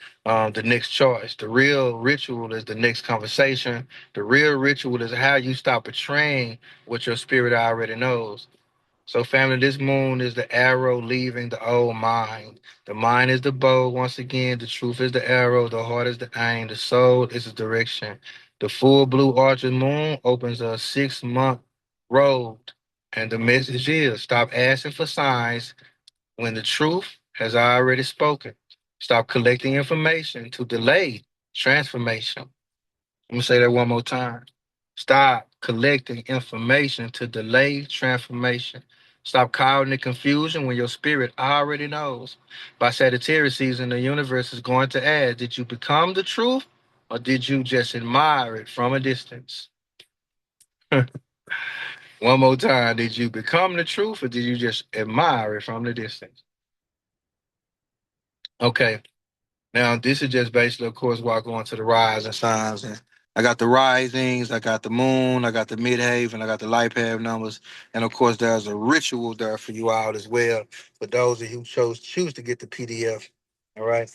next choice. The real ritual is the next conversation. The real ritual is how you stop betraying what your spirit already knows. So, family, this moon is the arrow leaving the old mind. The mind is the bow. Once again, the truth is the arrow. The heart is the aim. The soul is the direction. The full blue archer moon opens a 6 month road. And the message is stop asking for signs when the truth has already spoken. Stop collecting information to delay transformation. I'm going to say that one more time. Stop collecting information to delay transformation. Stop causing the confusion when your spirit already knows. By Sagittarius season, the universe is going to ask, did you become the truth or did you just admire it from a distance? One more time, did you become the truth or did you just admire it from the distance? Okay. Now, this is just basically, of course, where I go into the rising signs. And I got the risings, I got the moon, I got the midhaven, I got the light path numbers. And of course, there's a ritual there for you out as well. For those of you who choose to get the PDF. All right.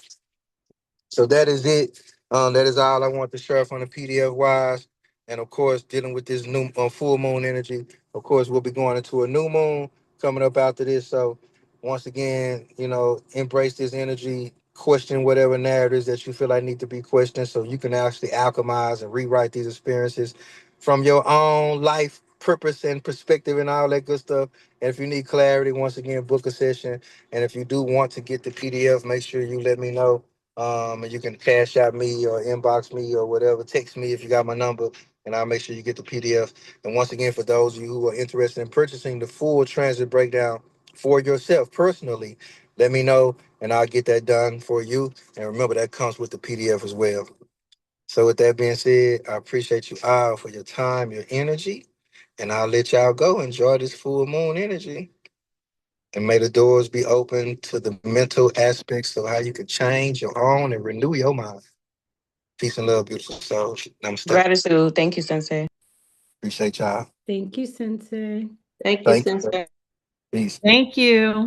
So that is it. That is all I want to share from the PDF wise. And of course, dealing with this new full moon energy. Of course, we'll be going into a new moon coming up after this. So once again, embrace this energy, question whatever narratives that you feel like need to be questioned so you can actually alchemize and rewrite these experiences from your own life purpose and perspective and all that good stuff. And if you need clarity, once again, book a session. And if you do want to get the PDF, make sure you let me know, and you can cash out me or inbox me or whatever. Text me if you got my number, and I'll make sure you get the PDF. And once again, for those of you who are interested in purchasing the full transit breakdown for yourself personally, let me know, and I'll get that done for you. And remember, that comes with the PDF as well. So, with that being said, I appreciate you all for your time, your energy, and I'll let y'all go. Enjoy this full moon energy. And may the doors be open to the mental aspects of how you can change your own and renew your mind. Peace and love, beautiful souls. Namaste. Gratitude. Thank you, Sensei. Appreciate y'all. Thank you, Sensei. Thank you, Thank you. Sensei. Peace. Thank you.